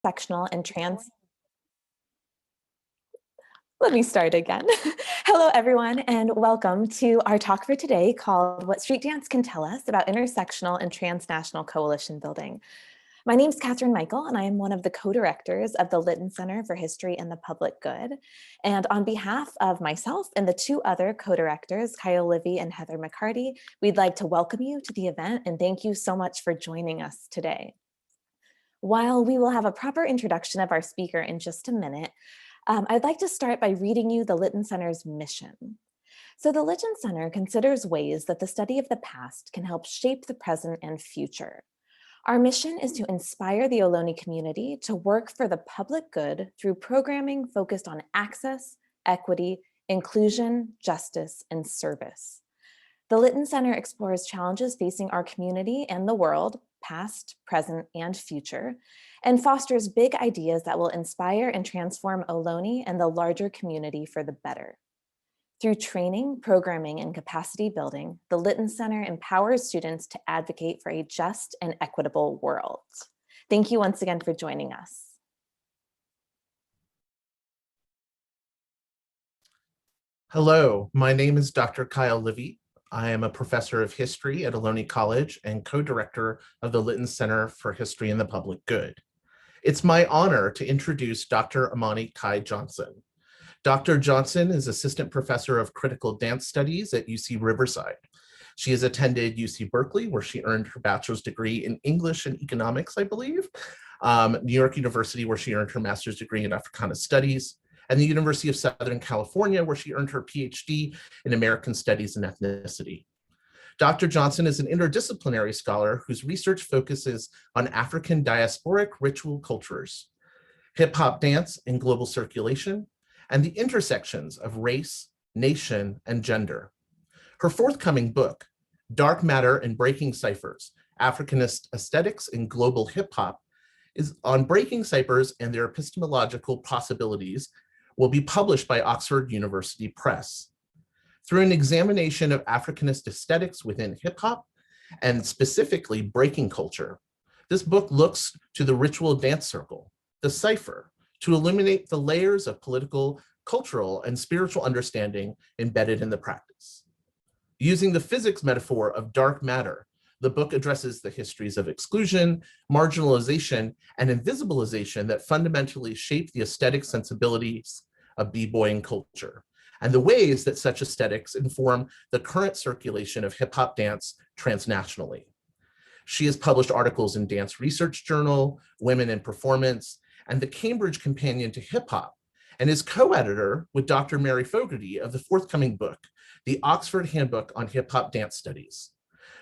intersectional and trans. Let me start again. Hello, everyone, and welcome to our talk for today called What Streetdance Can Tell Us About Intersectional and Transnational Coalition Building. My name is Catherine Michael, and I am one of the co-directors of the Litton Center for History and the Public Good. And on behalf of myself and the two other co-directors, Kyle Livy and Heather McCarty, we'd like to welcome you to the event and thank you so much for joining us today. While we will have a proper introduction of our speaker in just a minute, I'd like to start by reading you the Litton Center's mission. So the Litton Center considers ways that the study of the past can help shape the present and future. Our mission is to inspire the Ohlone community to work for the public good through programming focused on access, equity, inclusion, justice, and service. The Litton Center explores challenges facing our community and the world, past, present, and future, and fosters big ideas that will inspire and transform Ohlone and the larger community for the better. Through training, programming, and capacity building, the Litton Center empowers students to advocate for a just and equitable world. Thank you once again for joining us. Hello, my name is Dr. Kyle Livy. I am a professor of history at Ohlone College and co-director of the Litton Center for History and the Public Good. It's my honor to introduce Dr. Imani Johnson. Dr. Johnson is Assistant Professor of Critical Dance Studies at UC Riverside. She has attended UC Berkeley, where she earned her bachelor's degree in English and economics, I believe, New York University, where she earned her master's degree in Africana Studies, and the University of Southern California, where she earned her PhD in American Studies and Ethnicity. Dr. Johnson is an interdisciplinary scholar whose research focuses on African diasporic ritual cultures, hip-hop dance in global circulation, and the intersections of race, nation, and gender. Her forthcoming book, Dark Matter and Breaking Ciphers, Africanist Aesthetics in Global Hip-Hop, is on breaking ciphers and their epistemological possibilities, will be published by Oxford University Press. Through an examination of Africanist aesthetics within hip-hop, and specifically breaking culture, this book looks to the ritual dance circle, the cipher, to illuminate the layers of political, cultural, and spiritual understanding embedded in the practice. Using the physics metaphor of dark matter, the book addresses the histories of exclusion, marginalization, and invisibilization that fundamentally shape the aesthetic sensibilities of b-boying culture, and the ways that such aesthetics inform the current circulation of hip-hop dance transnationally. She has published articles in Dance Research Journal, Women in Performance, and the Cambridge Companion to Hip Hop, and is co-editor with Dr. Mary Fogarty of the forthcoming book, The Oxford Handbook on Hip Hop Dance Studies.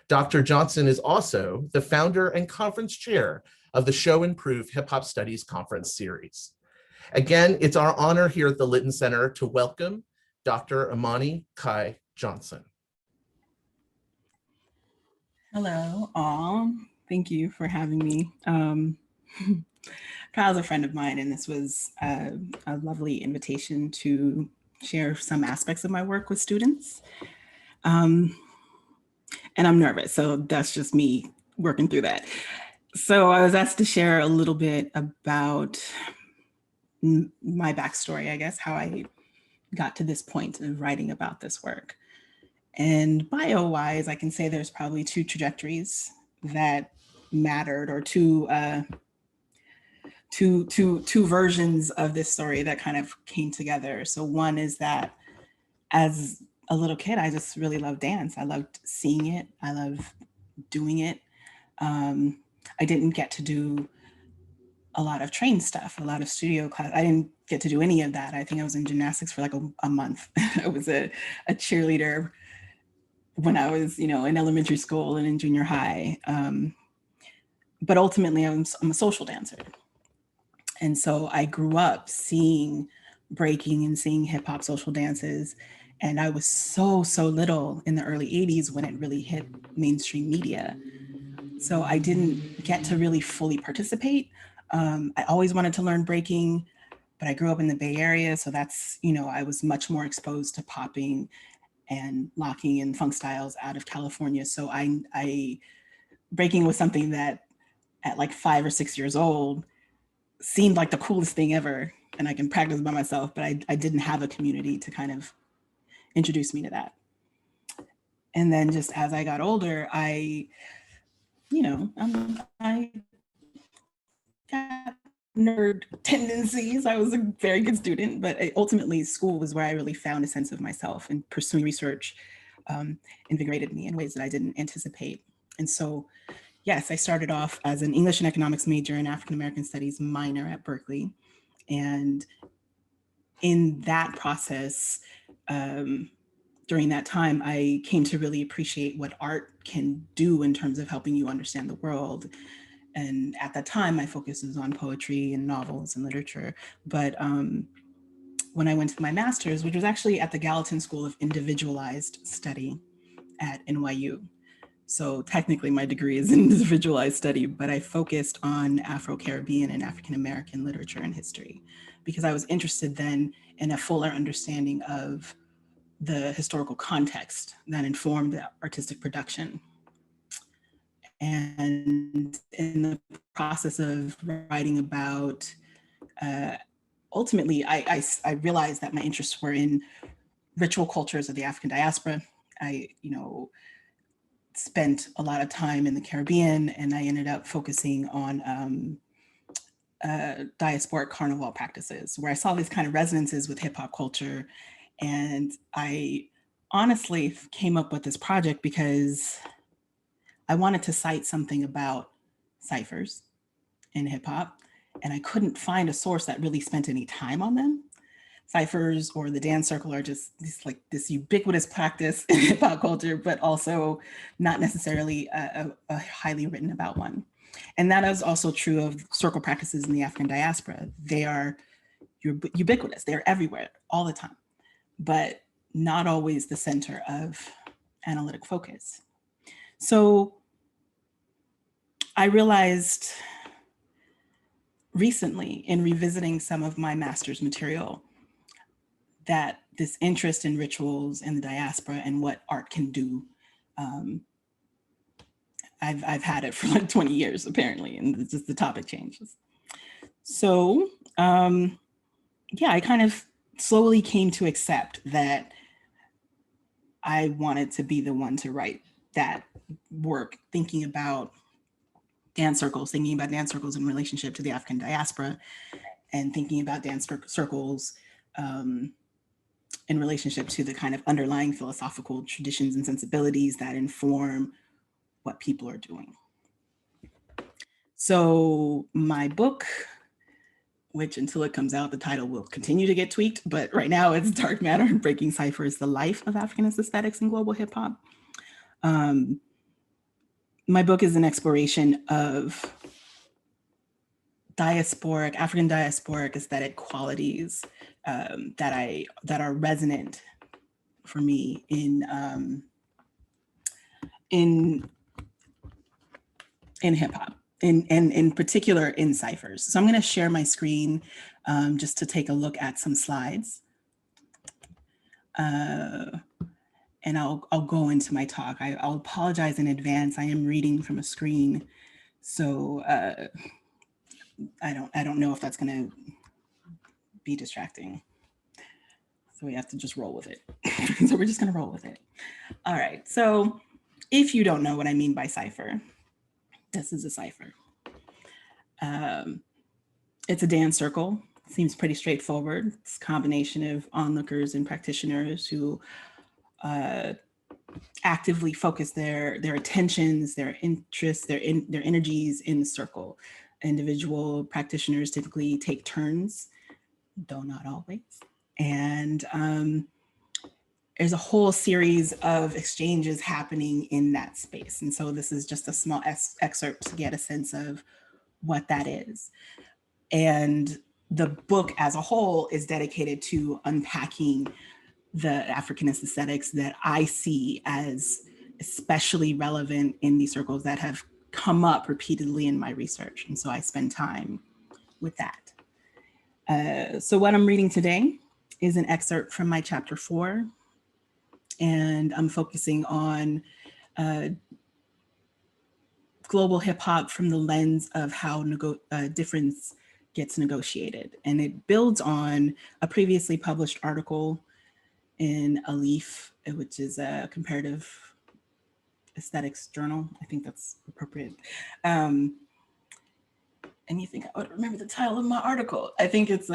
Dr. Johnson is also the founder and conference chair of the Show and Prove Hip Hop Studies Conference Series. Again, it's our honor here at the Litton Center to welcome Dr. Imani Johnson. Hello, all. Thank you for having me. Kyle's a friend of mine, and this was a lovely invitation to share some aspects of my work with students. And I'm nervous, so that's just me working through that. So I was asked to share a little bit about my backstory, I guess, how I got to this point of writing about this work. And bio-wise, I can say there's probably two trajectories that mattered, or two versions of this story that kind of came together. So one is that as a little kid, I just really loved dance. I loved seeing it. I loved doing it. I didn't get to do a lot of trained stuff, a lot of studio class. I didn't get to do any of that. I think I was in gymnastics for like a month. I was a cheerleader when I was, in elementary school and in junior high. But ultimately, I'm a social dancer. And so I grew up seeing breaking and seeing hip hop social dances. And I was so little in the early 80s when it really hit mainstream media. So I didn't get to really fully participate. I always wanted to learn breaking, but I grew up in the Bay Area. So that's, I was much more exposed to popping and locking and funk styles out of California. So breaking was something that at like 5 or 6 years old, seemed like the coolest thing ever, and I can practice by myself, but I didn't have a community to kind of introduce me to that. And then just as I got older, I got nerd tendencies. I was a very good student, but ultimately school was where I really found a sense of myself, and pursuing research invigorated me in ways that I didn't anticipate. And so, yes, I started off as an English and economics major and African American studies minor at Berkeley. And in that process, during that time, I came to really appreciate what art can do in terms of helping you understand the world. And at that time, my focus was on poetry and novels and literature. But when I went to my master's, which was actually at the Gallatin School of Individualized Study at NYU. So technically my degree is in individualized study, but I focused on Afro-Caribbean and African-American literature and history, because I was interested then in a fuller understanding of the historical context that informed the artistic production. And in the process of writing about, ultimately, I realized that my interests were in ritual cultures of the African diaspora. I, spent a lot of time in the Caribbean, and I ended up focusing on diasporic carnival practices, where I saw these kind of resonances with hip hop culture. And I honestly came up with this project because I wanted to cite something about ciphers in hip hop, and I couldn't find a source that really spent any time on them. Ciphers or the dance circle are just this ubiquitous practice in hip hop culture, but also not necessarily a highly written about one. And that is also true of circle practices in the African diaspora. They are ubiquitous. They're everywhere all the time, but not always the center of analytic focus. So I realized recently in revisiting some of my master's material that this interest in rituals and the diaspora and what art can do, I've had it for like 20 years apparently, and just the topic changes. So yeah, I kind of slowly came to accept that I wanted to be the one to write that work, thinking about dance circles in relationship to the African diaspora, and thinking about dance circles in relationship to the kind of underlying philosophical traditions and sensibilities that inform what people are doing. So my book, which until it comes out, the title will continue to get tweaked, but right now it's Dark Matter and Breaking Ciphers, The Life of Africanist Aesthetics in Global Hip Hop. My book is an exploration of African diasporic aesthetic qualities that are resonant for me in hip hop, and in particular in ciphers. So I'm going to share my screen just to take a look at some slides. And I'll go into my talk. I'll apologize in advance. I am reading from a screen, so I don't know if that's going to be distracting. So we have to just roll with it. So we're just going to roll with it. All right. So if you don't know what I mean by cipher, this is a cipher. It's a dance circle. Seems pretty straightforward. It's a combination of onlookers and practitioners who actively focus their attentions, their interests, their energies in the circle. Individual practitioners typically take turns, though not always. And there's a whole series of exchanges happening in that space. And so this is just a small excerpt to get a sense of what that is. And the book as a whole is dedicated to unpacking the Africanist aesthetics that I see as especially relevant in these circles that have come up repeatedly in my research. And so I spend time with that. So what I'm reading today is an excerpt from my chapter 4. And I'm focusing on global hip hop from the lens of how difference gets negotiated. And it builds on a previously published article in A Leaf, which is a comparative aesthetics journal. I think that's appropriate. And you think I would remember the title of my article. I think it's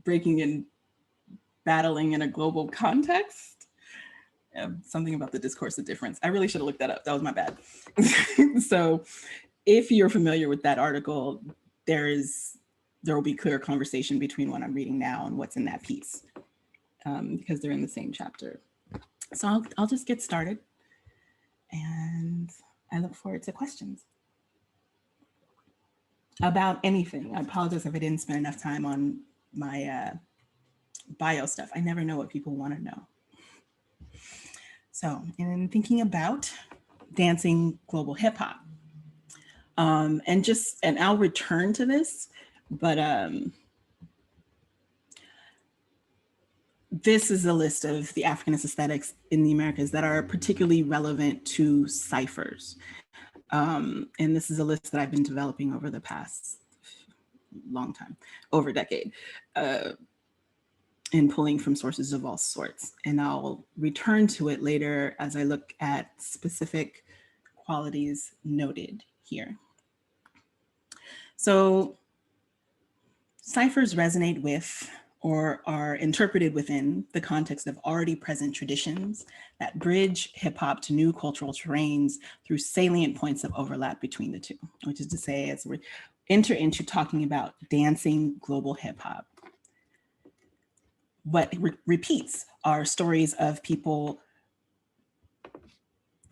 Breaking and Battling in a Global Context. Something about the discourse of difference. I really should have looked that up. That was my bad. So if you're familiar with that article, there will be clear conversation between what I'm reading now and what's in that piece, because they're in the same chapter. So I'll just get started, and I look forward to questions about anything. I apologize if I didn't spend enough time on my bio stuff. I never know what people want to know. So in thinking about dancing global hip hop, and I'll return to this, but this is a list of the Africanist aesthetics in the Americas that are particularly relevant to ciphers. And this is a list that I've been developing over the past long time, over a decade, and pulling from sources of all sorts. And I'll return to it later as I look at specific qualities noted here. So ciphers resonate with or are interpreted within the context of already present traditions that bridge hip hop to new cultural terrains through salient points of overlap between the two, which is to say, as we enter into talking about dancing global hip hop, what repeats are stories of people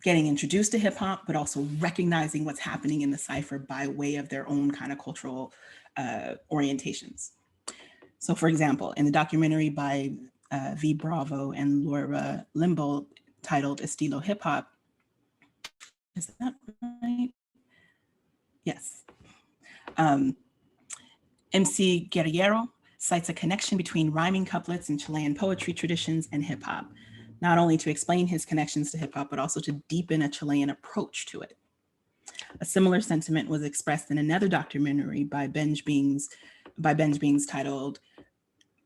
getting introduced to hip hop, but also recognizing what's happening in the cipher by way of their own kind of cultural orientations. So for example, in the documentary by V. Bravo and Laura Limbaugh titled Estilo Hip Hop, is that right? Yes. MC Guerrero cites a connection between rhyming couplets and Chilean poetry traditions and hip hop, not only to explain his connections to hip hop, but also to deepen a Chilean approach to it. A similar sentiment was expressed in another documentary by Benj Beings titled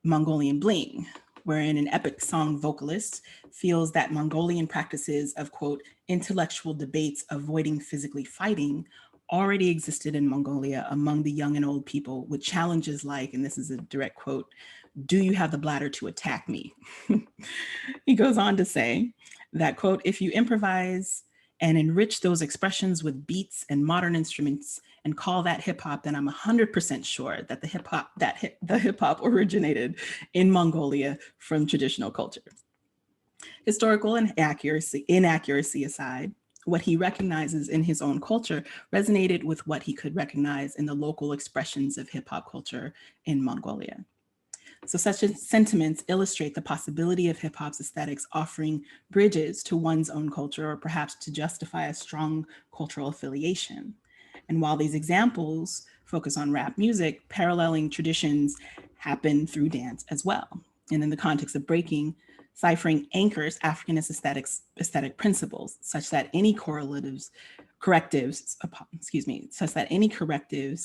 Mongolian Bling, wherein an epic song vocalist feels that Mongolian practices of, quote, intellectual debates avoiding physically fighting already existed in Mongolia among the young and old people, with challenges like, and this is a direct quote, "Do you have the bladder to attack me?" He goes on to say that, quote, "If you improvise and enrich those expressions with beats and modern instruments and call that hip hop, then I'm 100% sure that the hip hop originated in Mongolia from traditional culture." Historical inaccuracy aside, what he recognizes in his own culture resonated with what he could recognize in the local expressions of hip hop culture in Mongolia. So such sentiments illustrate the possibility of hip hop's aesthetics offering bridges to one's own culture, or perhaps to justify a strong cultural affiliation. And while these examples focus on rap music, paralleling traditions happen through dance as well. And in the context of breaking, ciphering anchors Africanist aesthetic principles, such that any correctives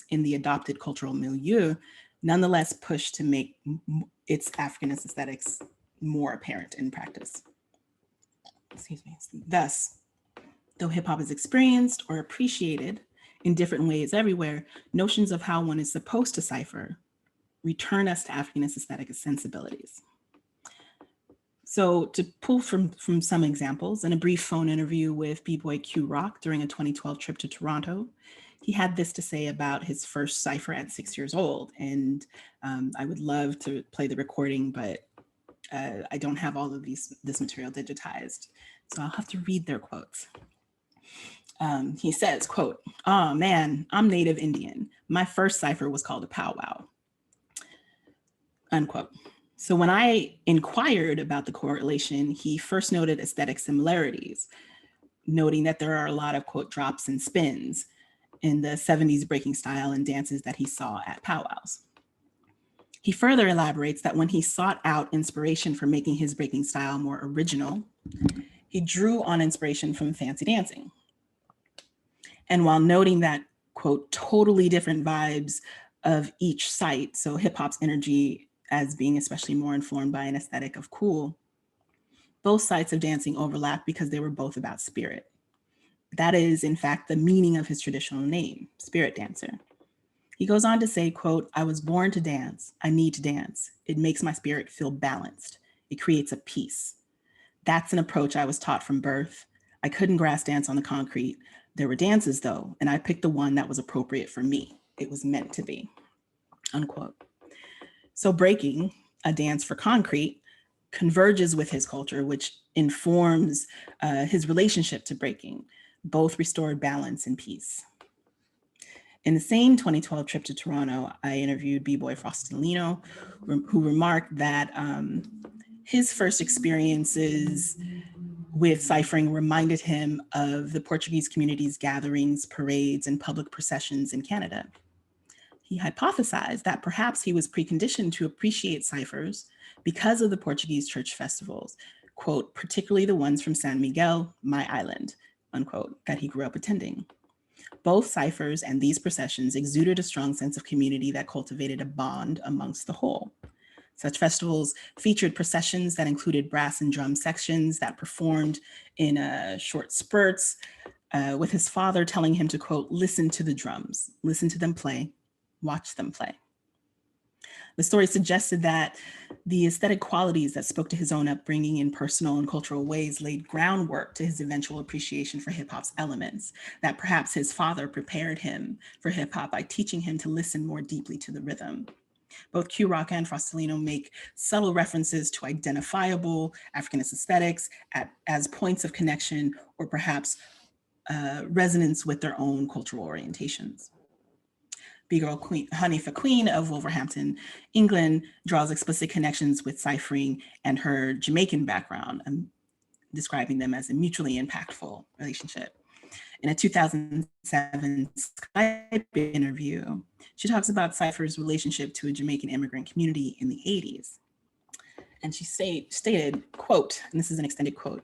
in the adopted cultural milieu nonetheless push to make its Africanist aesthetics more apparent in practice. Thus, though hip hop is experienced or appreciated in different ways everywhere, notions of how one is supposed to cipher return us to Africanist aesthetic sensibilities. So to pull from some examples, in a brief phone interview with B-Boy Q Rock during a 2012 trip to Toronto, he had this to say about his first cipher at 6 years old. And I would love to play the recording, but I don't have all of this material digitized. So I'll have to read their quotes. He says, quote, "Oh man, I'm Native Indian. My first cipher was called a powwow," unquote. So when I inquired about the correlation, he first noted aesthetic similarities, noting that there are a lot of, quote, drops and spins in the 70s breaking style and dances that he saw at powwows. He further elaborates that when he sought out inspiration for making his breaking style more original, he drew on inspiration from fancy dancing. And while noting that quote, totally different vibes of each site. So hip hop's energy as being especially more informed by an aesthetic of cool. Both sites of dancing overlap because they were both about spirit. That is, in fact, the meaning of his traditional name, spirit dancer. He goes on to say, quote, I was born to dance. I need to dance. It makes my spirit feel balanced. It creates a peace. That's an approach I was taught from birth. I couldn't grass dance on the concrete. There were dances though, and I picked the one that was appropriate for me. It was meant to be, unquote. So breaking, a dance for concrete, converges with his culture, which informs his relationship to breaking. Both restored balance and peace. In the same 2012 trip to Toronto, I interviewed B-Boy Frostelino, who remarked that his first experiences with ciphering reminded him of the Portuguese community's gatherings, parades, and public processions in Canada. He hypothesized that perhaps he was preconditioned to appreciate ciphers because of the Portuguese church festivals, quote, particularly the ones from San Miguel, my island, unquote, that he grew up attending. Both ciphers and these processions exuded a strong sense of community that cultivated a bond amongst the whole. Such festivals featured processions that included brass and drum sections that performed in short spurts, with his father telling him to, quote, listen to the drums, listen to them play, watch them play. The story suggested that the aesthetic qualities that spoke to his own upbringing in personal and cultural ways laid groundwork to his eventual appreciation for hip hop's elements, that perhaps his father prepared him for hip hop by teaching him to listen more deeply to the rhythm. Both Q Rock and Frostelino make subtle references to identifiable Africanist aesthetics as points of connection or perhaps resonance with their own cultural orientations. B-Girl Hanifa Queen of Wolverhampton, England, draws explicit connections with ciphering and her Jamaican background, describing them as a mutually impactful relationship. In a 2007 Skype interview, she talks about Cypher's relationship to a Jamaican immigrant community in the 80s. And she stated, quote, and this is an extended quote,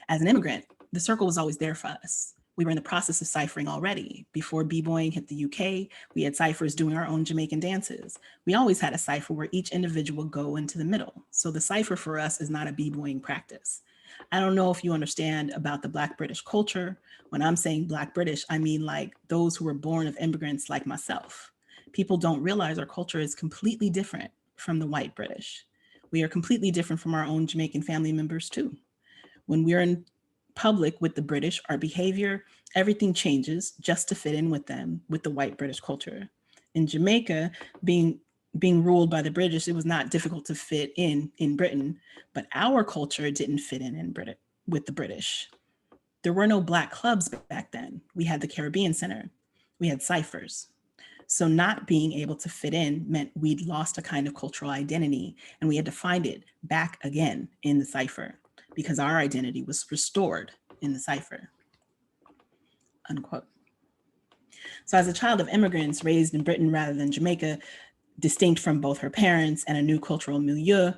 as an immigrant, the circle was always there for us. We were in the process of ciphering already. Before b-boying hit the UK, we had ciphers doing our own Jamaican dances. We always had a cipher where each individual would go into the middle. So the cipher for us is not a b-boying practice. I don't know if you understand about the Black British culture. When I'm saying Black British, I mean like those who were born of immigrants like myself. People don't realize our culture is completely different from the white British. We are completely different from our own Jamaican family members too. When we're in public with the British, our behavior, everything changes just to fit in with them, with the white British culture. In Jamaica, being ruled by the British, it was not difficult to fit in Britain, but our culture didn't fit in Britain with the British. There were no Black clubs back then. We had the Caribbean Center. We had ciphers. So not being able to fit in meant we'd lost a kind of cultural identity, and we had to find it back again in the cipher because our identity was restored in the cipher, unquote. So as a child of immigrants raised in Britain rather than Jamaica, distinct from both her parents and a new cultural milieu,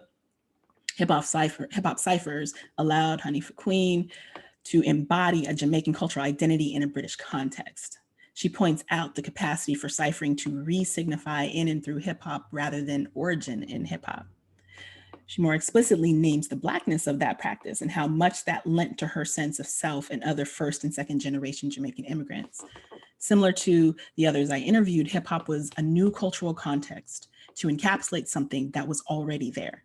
hip-hop ciphers allowed Hanifa Queen to embody a Jamaican cultural identity in a British context. She points out the capacity for ciphering to re-signify in and through hip-hop rather than origin in hip-hop. She more explicitly names the Blackness of that practice and how much that lent to her sense of self and other first and second generation Jamaican immigrants. Similar to the others I interviewed, hip hop was a new cultural context to encapsulate something that was already there,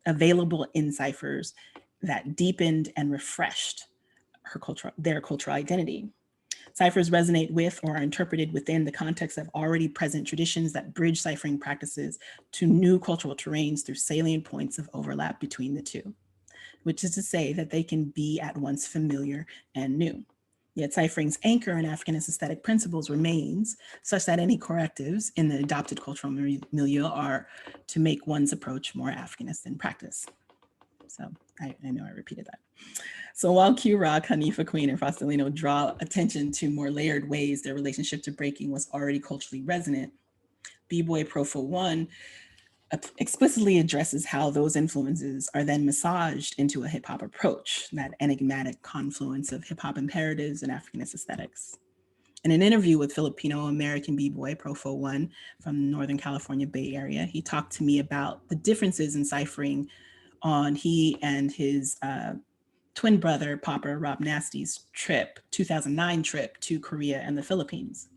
available in ciphers that deepened and refreshed their cultural identity. Ciphers resonate with or are interpreted within the context of already present traditions that bridge ciphering practices to new cultural terrains through salient points of overlap between the two, which is to say that they can be at once familiar and new. Yet ciphering's anchor in Africanist aesthetic principles remains such that any correctives in the adopted cultural milieu are to make one's approach more Africanist in practice. So I know I repeated that. So while Q Rock, Hanifa Queen, and Frostelino draw attention to more layered ways their relationship to breaking was already culturally resonant, B-Boy Profo 1 explicitly addresses how those influences are then massaged into a hip hop approach, that enigmatic confluence of hip hop imperatives and Africanist aesthetics. In an interview with Filipino-American b-boy Profo One from Northern California Bay Area, he talked to me about the differences in ciphering on he and his twin brother, Papa Rob Nasty's 2009 trip to Korea and the Philippines.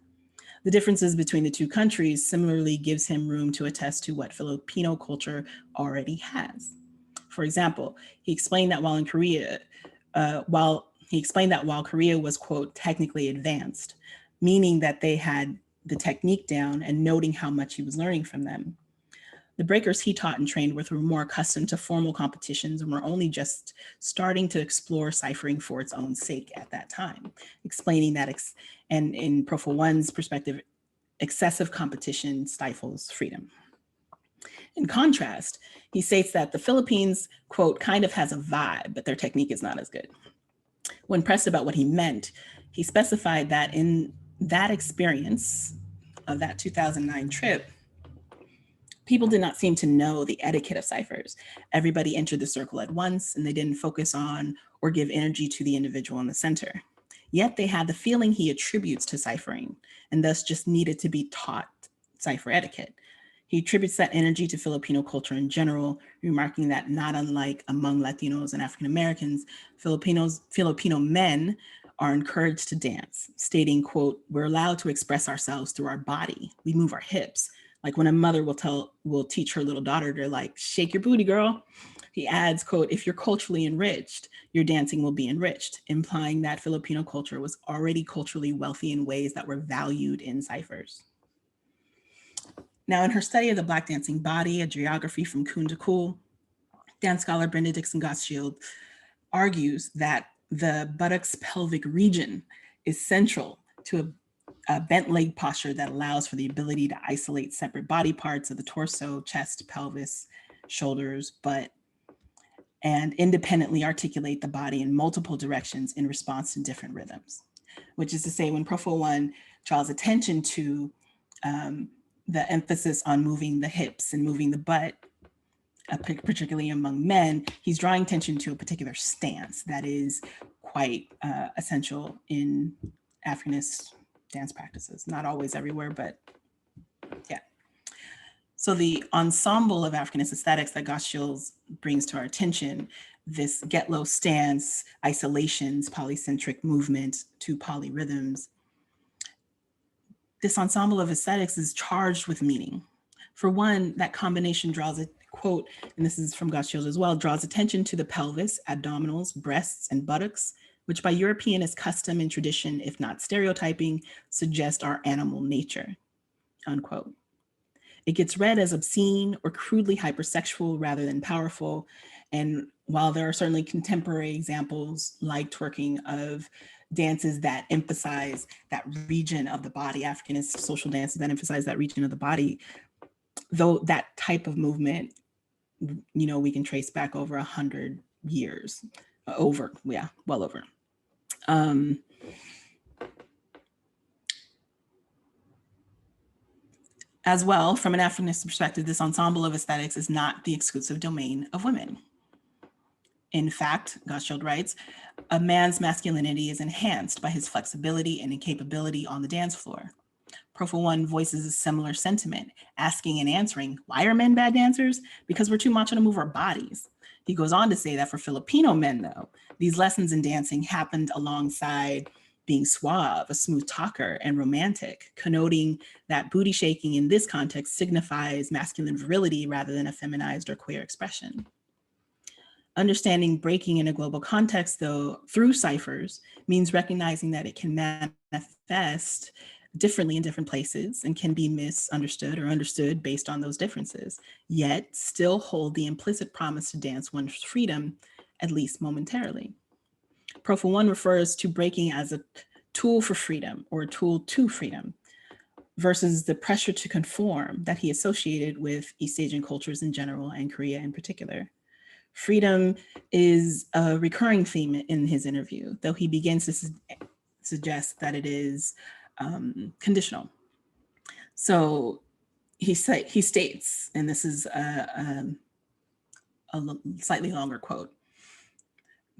The differences between the two countries similarly gives him room to attest to what Filipino culture already has. For example, he explained that while Korea was, quote, technically advanced, meaning that they had the technique down, and noting how much he was learning from them. The breakers he taught and trained with were more accustomed to formal competitions and were only just starting to explore ciphering for its own sake at that time, explaining that, and in Profo One's perspective, excessive competition stifles freedom. In contrast, he states that the Philippines, quote, kind of has a vibe, but their technique is not as good. When pressed about what he meant, he specified that in that experience of that 2009 trip, people did not seem to know the etiquette of ciphers. Everybody entered the circle at once, and they didn't focus on or give energy to the individual in the center. Yet they had the feeling he attributes to ciphering, and thus just needed to be taught cipher etiquette. He attributes that energy to Filipino culture in general, remarking that not unlike among Latinos and African Americans, Filipino men are encouraged to dance, stating, quote, we're allowed to express ourselves through our body. We move our hips. Like when a mother will teach her little daughter to like, shake your booty, girl. He adds, quote, if you're culturally enriched, your dancing will be enriched, implying that Filipino culture was already culturally wealthy in ways that were valued in ciphers. Now, in her study of the Black dancing body, a geography from Coon to Cool, dance scholar Brenda Dixon-Gottschild argues that the buttocks pelvic region is central to a bent leg posture that allows for the ability to isolate separate body parts of the torso, chest, pelvis, shoulders, butt, and independently articulate the body in multiple directions in response to different rhythms. Which is to say, when Profo One draws attention to the emphasis on moving the hips and moving the butt, particularly among men, he's drawing attention to a particular stance that is quite essential in Africanist dance practices. Not always everywhere, but yeah. So the ensemble of Africanist aesthetics that Gottschild brings to our attention, this get low stance, isolations, polycentric movement to polyrhythms, this ensemble of aesthetics is charged with meaning. For one, that combination draws a quote, and this is from Gottschild as well, draws attention to the pelvis, abdominals, breasts, and buttocks, which by Europeanist custom and tradition, if not stereotyping, suggest our animal nature, unquote. It gets read as obscene or crudely hypersexual rather than powerful. And while there are certainly contemporary examples like twerking of dances that emphasize that region of the body, Africanist social dances that emphasize that region of the body, though that type of movement, you know, we can trace back over 100 years, well over. As well, from an Africanist perspective, this ensemble of aesthetics is not the exclusive domain of women. In fact, Gottschild writes, a man's masculinity is enhanced by his flexibility and capability on the dance floor. Profo One voices a similar sentiment, asking and answering, why are men bad dancers? Because we're too macho to move our bodies. He goes on to say that for Filipino men, though, these lessons in dancing happened alongside being suave, a smooth talker, and romantic, connoting that booty shaking in this context signifies masculine virility rather than a feminized or queer expression. Understanding breaking in a global context, though, through ciphers means recognizing that it can manifest differently in different places and can be misunderstood or understood based on those differences, yet still hold the implicit promise to dance one's freedom, at least momentarily. Profo One refers to breaking as a tool for freedom or a tool to freedom versus the pressure to conform that he associated with East Asian cultures in general and Korea in particular. Freedom is a recurring theme in his interview, though he begins to suggest that it is conditional. So he states, and this is a slightly longer quote,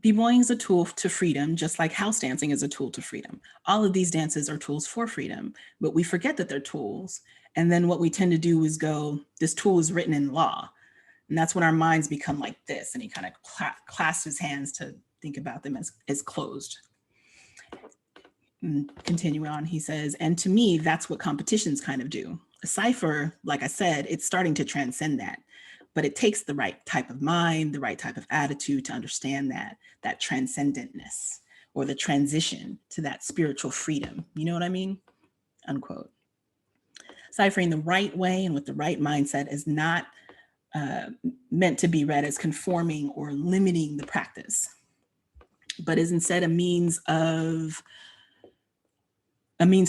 B-boying is a tool to freedom, just like house dancing is a tool to freedom. All of these dances are tools for freedom, but we forget that they're tools. And then what we tend to do is go, this tool is written in law. And that's when our minds become like this. And he kind of clasps his hands to think about them as closed. And continue on, he says, and to me, that's what competitions kind of do. A cipher, like I said, it's starting to transcend that. But it takes the right type of mind, the right type of attitude to understand that transcendentness or the transition to that spiritual freedom. You know what I mean? Unquote. Ciphering the right way and with the right mindset is not meant to be read as conforming or limiting the practice, but is instead a means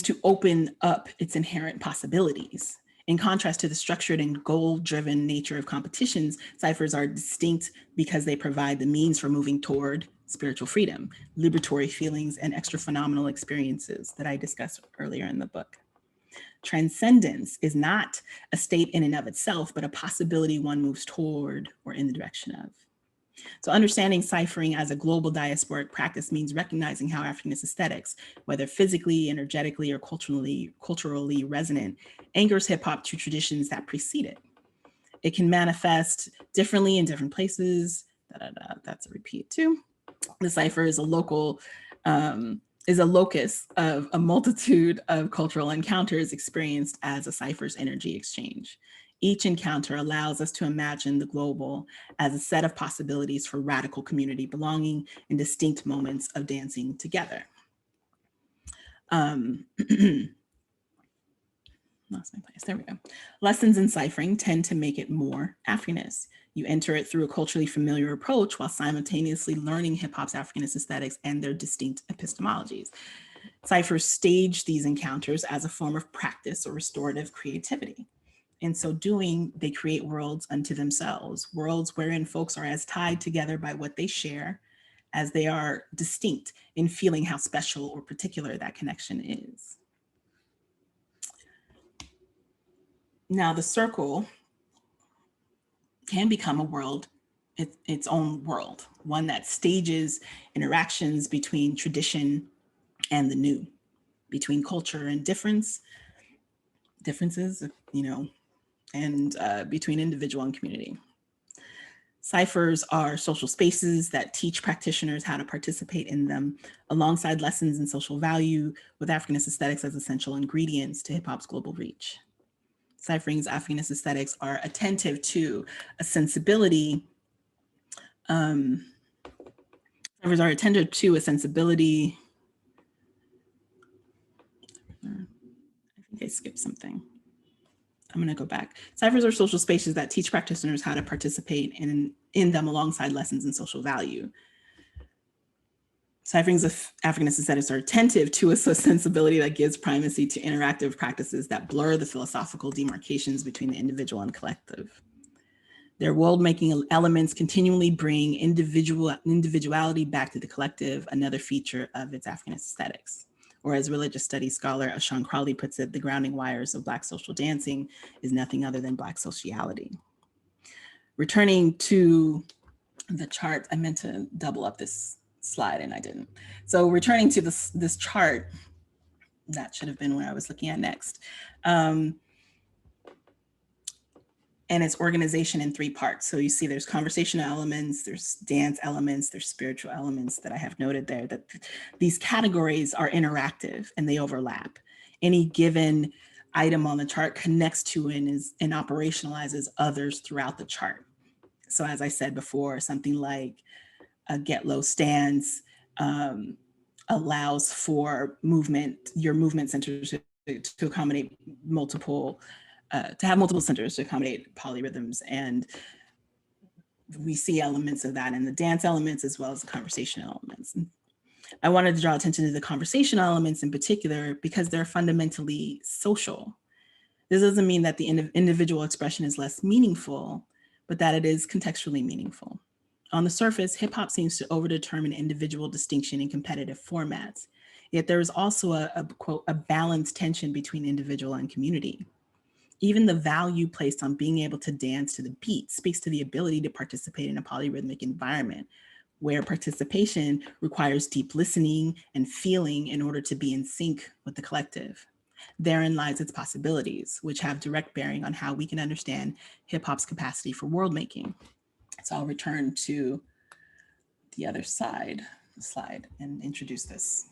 to open up its inherent possibilities. In contrast to the structured and goal-driven nature of competitions, ciphers are distinct because they provide the means for moving toward spiritual freedom, liberatory feelings, and extra-phenomenal experiences that I discussed earlier in the book. Transcendence is not a state in and of itself, but a possibility one moves toward or in the direction of. So understanding ciphering as a global diasporic practice means recognizing how Africanist aesthetics, whether physically, energetically, or culturally resonant, anchors hip hop to traditions that precede it. It can manifest differently in different places. That's a repeat too. The cipher is a locus of a multitude of cultural encounters experienced as a cipher's energy exchange. Each encounter allows us to imagine the global as a set of possibilities for radical community belonging in distinct moments of dancing together. Lost my place, there we go. Lessons in ciphering tend to make it more Africanist. You enter it through a culturally familiar approach while simultaneously learning hip hop's Africanist aesthetics and their distinct epistemologies. Ciphers stage these encounters as a form of practice or restorative creativity. In so doing, they create worlds unto themselves, worlds wherein folks are as tied together by what they share as they are distinct in feeling how special or particular that connection is. Now, the circle can become a world, its own world, one that stages interactions between tradition and the new, between culture and differences, and between individual and community. Ciphers are social spaces that teach practitioners how to participate in them alongside lessons in social value with Africanist aesthetics as essential ingredients to hip hop's global reach. Ciphering's Africanist aesthetics are attentive to a sensibility. Ciphers are attentive to a sensibility. I think I skipped something. I'm going to go back. Ciphers are social spaces that teach practitioners how to participate in them alongside lessons in social value. Cipherings of Africanist aesthetics are attentive to a sensibility that gives primacy to interactive practices that blur the philosophical demarcations between the individual and collective. Their world-making elements continually bring individuality back to the collective, another feature of its Africanist aesthetics. Or as religious studies scholar Ashan Crawley puts it, the grounding wires of Black social dancing is nothing other than Black sociality. Returning to the chart, I meant to double up this slide and I didn't. So returning to this chart, that should have been what I was looking at next. And its organization in 3 parts. So you see there's conversational elements, there's dance elements, there's spiritual elements that I have noted there, that these categories are interactive and they overlap. Any given item on the chart connects to and operationalizes others throughout the chart. So as I said before, something like a get low stance allows for your movement centers to accommodate multiple to have multiple centers to accommodate polyrhythms. And we see elements of that in the dance elements as well as the conversational elements. I wanted to draw attention to the conversational elements in particular because they're fundamentally social. This doesn't mean that the individual expression is less meaningful, but that it is contextually meaningful. On the surface, hip hop seems to overdetermine individual distinction in competitive formats. Yet there is also a balanced tension between individual and community. Even the value placed on being able to dance to the beat speaks to the ability to participate in a polyrhythmic environment where participation requires deep listening and feeling in order to be in sync with the collective. Therein lies its possibilities, which have direct bearing on how we can understand hip hop's capacity for world making. So I'll return to the other slide and introduce this.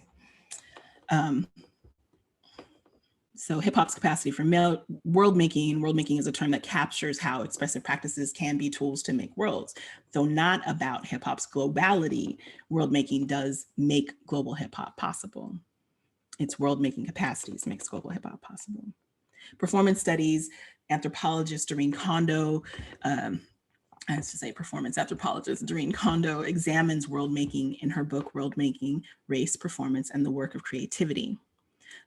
So hip hop's capacity for world making is a term that captures how expressive practices can be tools to make worlds. Though not about hip hop's globality, world making does make global hip hop possible. Its world making capacities makes global hip hop possible. Performance studies anthropologist Doreen Kondo, performance anthropologist Doreen Kondo examines world making in her book, World Making, Race, Performance, and the Work of Creativity.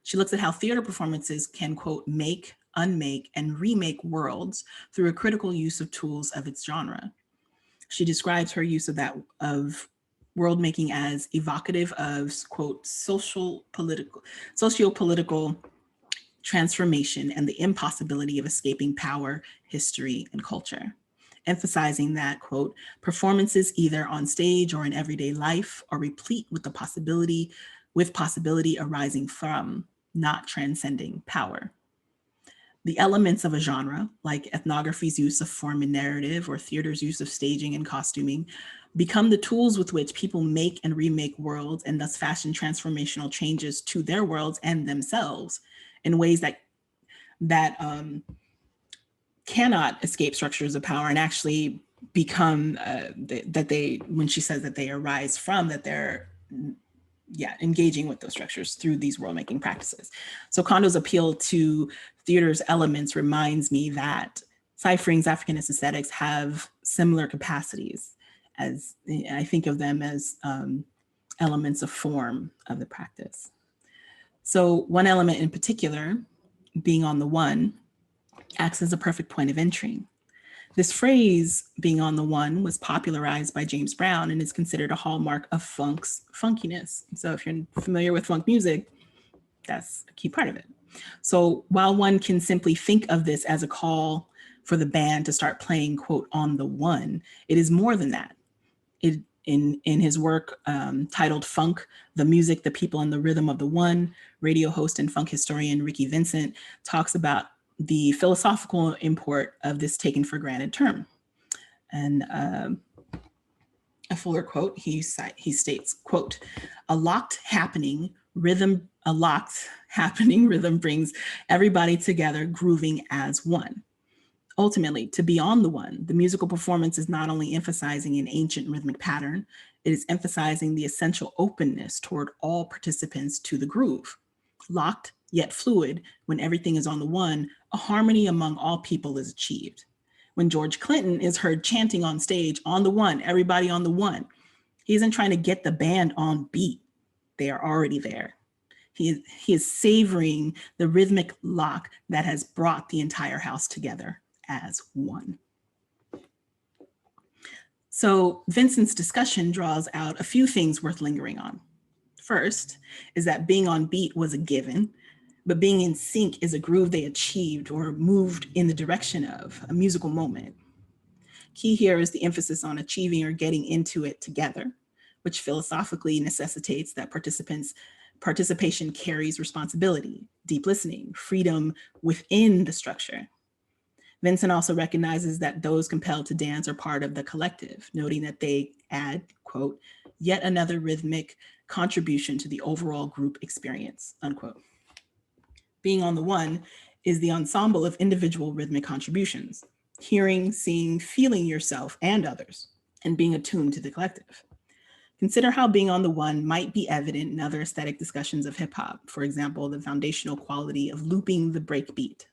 She looks at how theater performances can, quote, make, unmake, and remake worlds through a critical use of tools of its genre. She describes her use of world making as evocative of, quote, socio-political transformation and the impossibility of escaping power, history, and culture, emphasizing that, quote, performances either on stage or in everyday life are replete with possibility arising from, not transcending, power. The elements of a genre, like ethnography's use of form and narrative or theater's use of staging and costuming, become the tools with which people make and remake worlds and thus fashion transformational changes to their worlds and themselves in ways that cannot escape structures of power and actually become when she says that they arise from, that they're engaging with those structures through these world-making practices. So Kondo's appeal to theater's elements reminds me that Cyphering's Africanist aesthetics have similar capacities, as I think of them as elements of form of the practice. So one element in particular, being on the one, acts as a perfect point of entry. This phrase, being on the one, was popularized by James Brown and is considered a hallmark of funk's funkiness. So if you're familiar with funk music, that's a key part of it. So while one can simply think of this as a call for the band to start playing, quote, on the one, it is more than that. In his work titled Funk, The Music, the People, and the Rhythm of the One, radio host and funk historian Ricky Vincent talks about the philosophical import of this taken for granted term. And a fuller quote, he states, quote, a locked happening rhythm brings everybody together grooving as one. Ultimately, to be on the one, the musical performance is not only emphasizing an ancient rhythmic pattern, it is emphasizing the essential openness toward all participants to the groove. Locked, yet fluid, when everything is on the one, a harmony among all people is achieved. When George Clinton is heard chanting on stage, on the one, everybody on the one, he isn't trying to get the band on beat. They are already there. He is savoring the rhythmic lock that has brought the entire house together as one. So Vincent's discussion draws out a few things worth lingering on. First is that being on beat was a given, but being in sync is a groove they achieved or moved in the direction of, a musical moment. Key here is the emphasis on achieving or getting into it together, which philosophically necessitates that participation carries responsibility, deep listening, freedom within the structure. Vincent also recognizes that those compelled to dance are part of the collective, noting that they add, quote, yet another rhythmic contribution to the overall group experience, unquote. Being on the one is the ensemble of individual rhythmic contributions, hearing, seeing, feeling yourself and others, and being attuned to the collective. Consider how being on the one might be evident in other aesthetic discussions of hip hop, for example, the foundational quality of looping the breakbeat.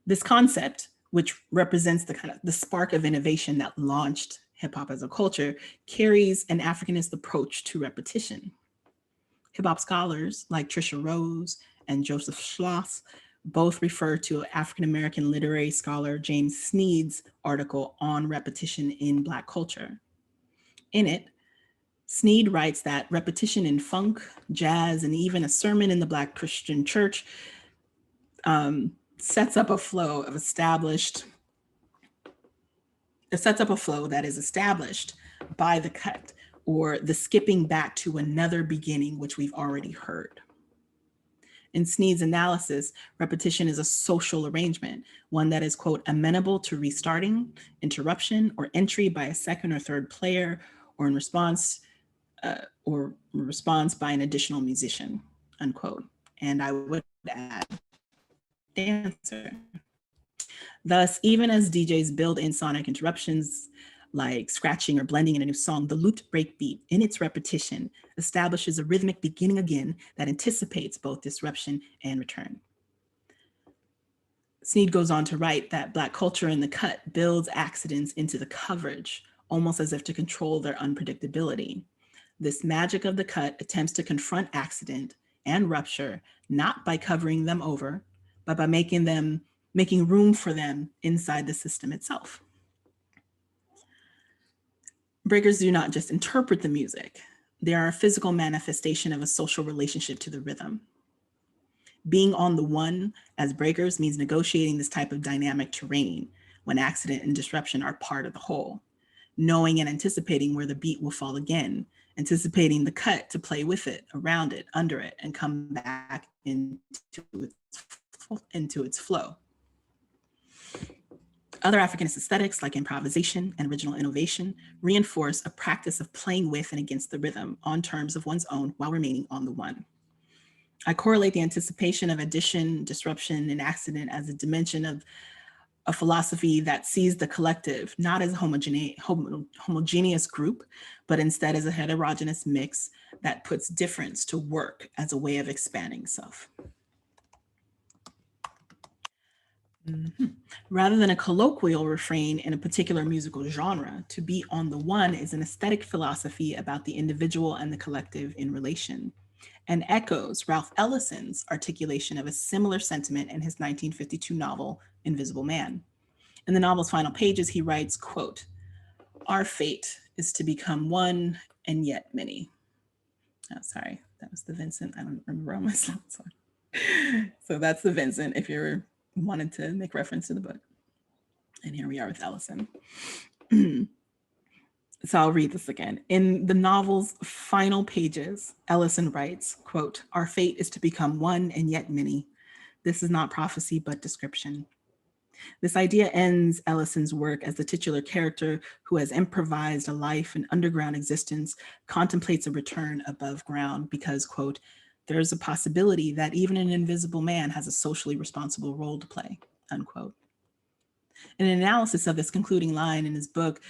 This concept, which represents the spark of innovation that launched hip hop as a culture, carries an Africanist approach to repetition. Hip hop scholars like Trisha Rose and Joseph Schloss both refer to African-American literary scholar James Sneed's article on repetition in Black culture. In it, Sneed writes that repetition in funk, jazz, and even a sermon in the Black Christian church sets up a flow that is established by the cut, or the skipping back to another beginning, which we've already heard. In Sneed's analysis, repetition is a social arrangement, one that is, quote, amenable to restarting, interruption, or entry by a second or third player, or in response by an additional musician, unquote. And I would add, dancer. Thus, even as DJs build in sonic interruptions, like scratching or blending in a new song, the looped breakbeat in its repetition establishes a rhythmic beginning again that anticipates both disruption and return. Sneed goes on to write that Black culture in the cut builds accidents into the coverage, almost as if to control their unpredictability. This magic of the cut attempts to confront accident and rupture, not by covering them over, but by making room for them inside the system itself. Breakers do not just interpret the music. They are a physical manifestation of a social relationship to the rhythm. Being on the one as breakers means negotiating this type of dynamic terrain when accident and disruption are part of the whole, knowing and anticipating where the beat will fall again, anticipating the cut to play with it, around it, under it, and come back into its flow. Other Africanist aesthetics like improvisation and original innovation reinforce a practice of playing with and against the rhythm on terms of one's own while remaining on the one. I correlate the anticipation of addition, disruption, and accident as a dimension of a philosophy that sees the collective not as a homogeneous group, but instead as a heterogeneous mix that puts difference to work as a way of expanding self. Rather than a colloquial refrain in a particular musical genre, to be on the one is an aesthetic philosophy about the individual and the collective in relation, and echoes Ralph Ellison's articulation of a similar sentiment in his 1952 novel, Invisible Man. In the novel's final pages, he writes, quote, "Our fate is to become one and yet many." Oh, sorry, that was the Vincent. I don't remember all my slides. So that's the Vincent if you're wanted to make reference to the book. And here we are with Ellison. So I'll read this again. In the novel's final pages, Ellison writes, quote, "Our fate is to become one and yet many. This is not prophecy, but description." This idea ends Ellison's work as the titular character who has improvised a life and underground existence contemplates a return above ground because, quote, "There's a possibility that even an invisible man has a socially responsible role to play," unquote. In an analysis of this concluding line in his book,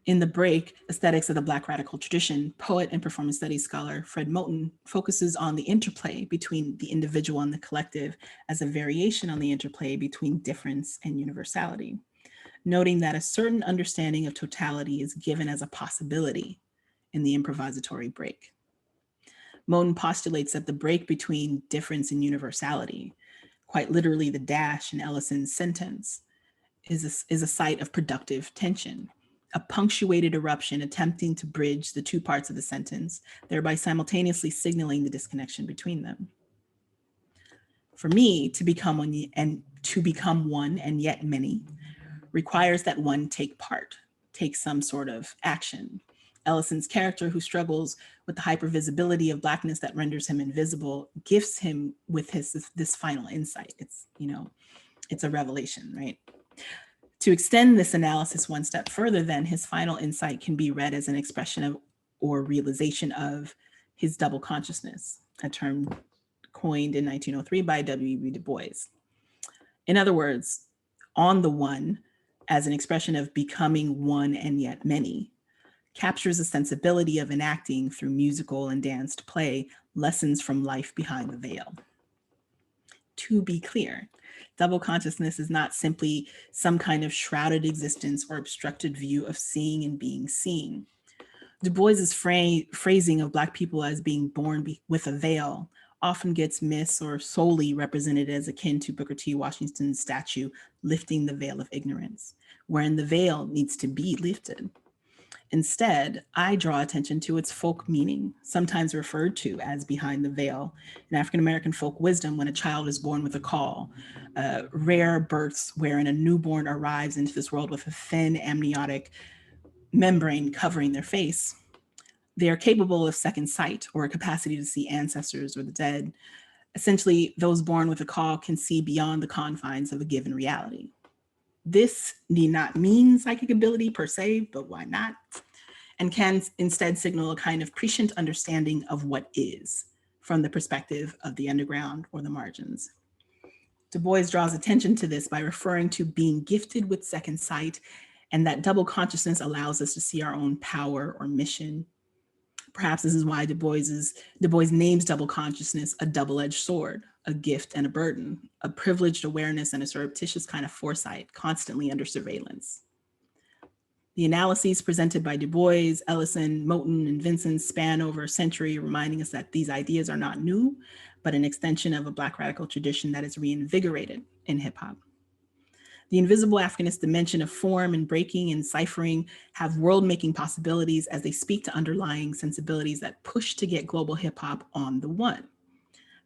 In the Break, Aesthetics of the Black Radical Tradition, poet and performance studies scholar Fred Moten focuses on the interplay between the individual and the collective as a variation on the interplay between difference and universality, noting that a certain understanding of totality is given as a possibility in the improvisatory break. Moten postulates that the break between difference and universality, quite literally the dash in Ellison's sentence, is a site of productive tension, a punctuated eruption attempting to bridge the two parts of the sentence, thereby simultaneously signaling the disconnection between them. For me, to become one and yet many requires that one take part, take some sort of action. Ellison's character, who struggles with the hypervisibility of Blackness that renders him invisible, gifts him with this final insight. It's a revelation, right? To extend this analysis one step further, then, his final insight can be read as an expression of or realization of his double consciousness, a term coined in 1903 by W.E.B. Du Bois. In other words, on the one, as an expression of becoming one and yet many, captures a sensibility of enacting through musical and danced play lessons from life behind the veil. To be clear, double consciousness is not simply some kind of shrouded existence or obstructed view of seeing and being seen. Du Bois's phrasing of Black people as being born with a veil often gets missed or solely represented as akin to Booker T. Washington's statue, lifting the veil of ignorance, wherein the veil needs to be lifted. Instead, I draw attention to its folk meaning, sometimes referred to as behind the veil. In African-American folk wisdom, when a child is born with a call, rare births wherein a newborn arrives into this world with a thin amniotic membrane covering their face, they are capable of second sight, or a capacity to see ancestors or the dead. Essentially, those born with a caul can see beyond the confines of a given reality. This need not mean psychic ability per se, but why not? And can instead signal a kind of prescient understanding of what is, from the perspective of the underground or the margins. Du Bois draws attention to this by referring to being gifted with second sight, and that double consciousness allows us to see our own power or mission. Perhaps this is why Du Bois names double consciousness a double-edged sword, a gift and a burden, a privileged awareness and a surreptitious kind of foresight, constantly under surveillance. The analyses presented by Du Bois, Ellison, Moten, and Vincent span over a century, reminding us that these ideas are not new, but an extension of a Black radical tradition that is reinvigorated in hip hop. The invisible Africanist dimension of form and breaking and ciphering have world-making possibilities as they speak to underlying sensibilities that push to get global hip hop on the one.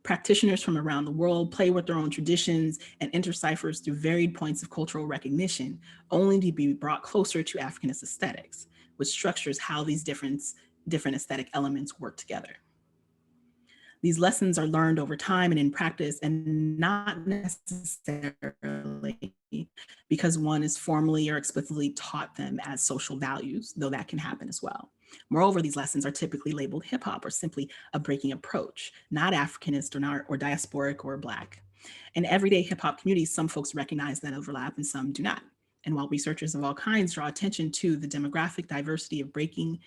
Practitioners from around the world play with their own traditions and enter ciphers through varied points of cultural recognition, only to be brought closer to Africanist aesthetics, which structures how these different aesthetic elements work together. These lessons are learned over time and in practice, and not necessarily because one is formally or explicitly taught them as social values, though that can happen as well. Moreover, these lessons are typically labeled hip hop or simply a breaking approach, not Africanist or diasporic or Black. In everyday hip hop communities, some folks recognize that overlap and some do not. And while researchers of all kinds draw attention to the demographic diversity of breaking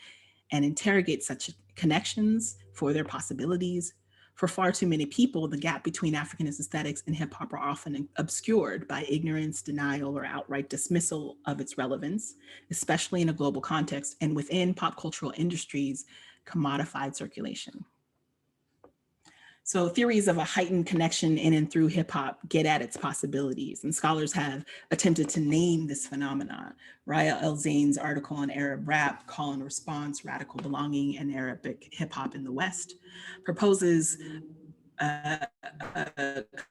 and interrogate such connections for their possibilities, for far too many people, the gap between Africanist aesthetics and hip hop are often obscured by ignorance, denial, or outright dismissal of its relevance, especially in a global context and within pop cultural industries' commodified circulation. So theories of a heightened connection in and through hip hop get at its possibilities, and scholars have attempted to name this phenomenon. Raya El-Zain's article on Arab rap, Call and Response, Radical Belonging, and Arabic Hip Hop in the West proposes a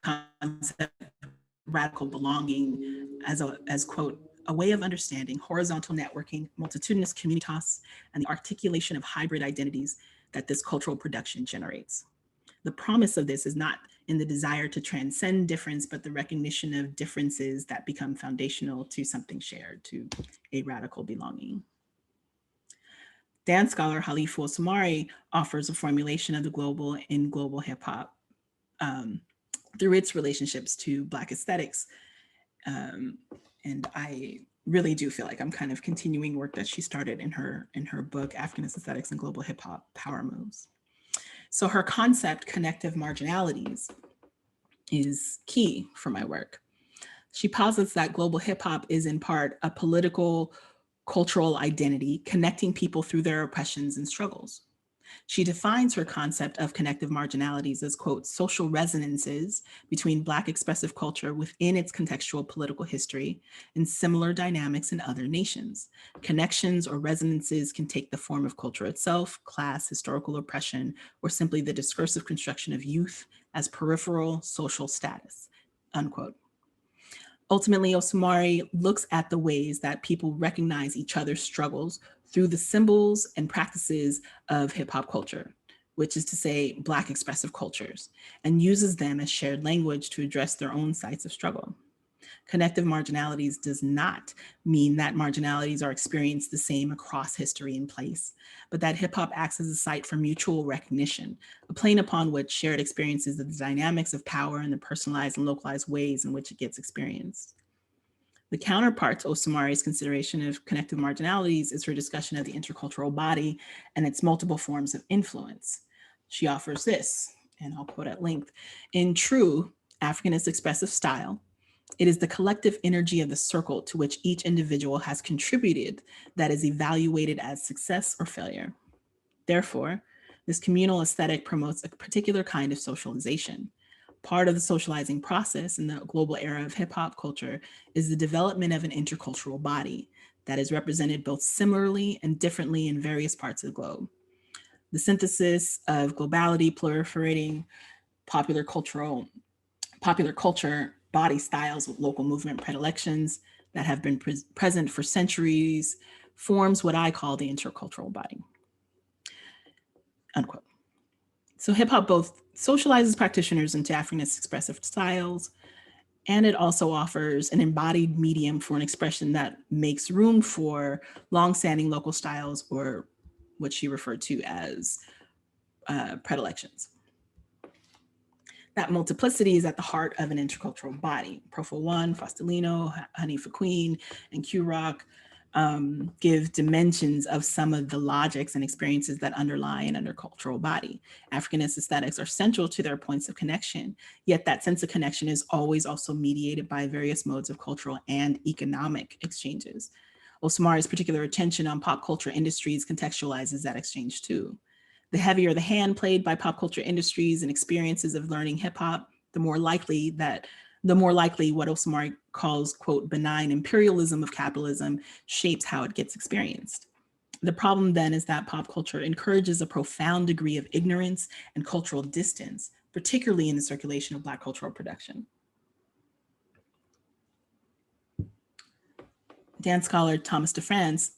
concept, radical belonging, as quote, a way of understanding horizontal networking, multitudinous communitas, and the articulation of hybrid identities that this cultural production generates. The promise of this is not in the desire to transcend difference, but the recognition of differences that become foundational to something shared, to a radical belonging. Dance scholar Halif Osmari offers a formulation of the global in global hip hop through its relationships to Black aesthetics. And I really do feel like I'm kind of continuing work that she started in her book, Africanist Aesthetics and Global Hip Hop Power Moves. So her concept, connective marginalities, is key for my work. She posits that global hip hop is in part a political, cultural identity connecting people through their oppressions and struggles. She defines her concept of connective marginalities as, quote, social resonances between Black expressive culture within its contextual political history and similar dynamics in other nations. Connections or resonances can take the form of culture itself, class, historical oppression, or simply the discursive construction of youth as peripheral social status, unquote. Ultimately, Osmari looks at the ways that people recognize each other's struggles through the symbols and practices of hip hop culture, which is to say Black expressive cultures, and uses them as shared language to address their own sites of struggle. Connective marginalities does not mean that marginalities are experienced the same across history and place, but that hip hop acts as a site for mutual recognition, a plane upon which shared experiences of the dynamics of power and the personalized and localized ways in which it gets experienced. The counterpart to Osmari's consideration of connective marginalities is her discussion of the intercultural body and its multiple forms of influence. She offers this, and I'll quote at length, in true Africanist expressive style, it is the collective energy of the circle to which each individual has contributed that is evaluated as success or failure. Therefore, this communal aesthetic promotes a particular kind of socialization. Part of the socializing process in the global era of hip hop culture is the development of an intercultural body that is represented both similarly and differently in various parts of the globe. The synthesis of globality, proliferating popular culture body styles with local movement predilections that have been present for centuries forms what I call the intercultural body, unquote. So hip hop both socializes practitioners into Africanist expressive styles, and it also offers an embodied medium for an expression that makes room for longstanding local styles, or what she referred to as predilections. That multiplicity is at the heart of an intercultural body. Profo One, Faustino, Hanifa Queen, and Q-Rock give dimensions of some of the logics and experiences that underlie an intercultural body. Africanist aesthetics are central to their points of connection, yet that sense of connection is always also mediated by various modes of cultural and economic exchanges. Osamari's particular attention on pop culture industries contextualizes that exchange too. The heavier the hand played by pop culture industries and experiences of learning hip hop, the more likely what Osamari calls, quote, benign imperialism of capitalism shapes how it gets experienced. The problem then is that pop culture encourages a profound degree of ignorance and cultural distance, particularly in the circulation of Black cultural production. Dance scholar Thomas DeFrance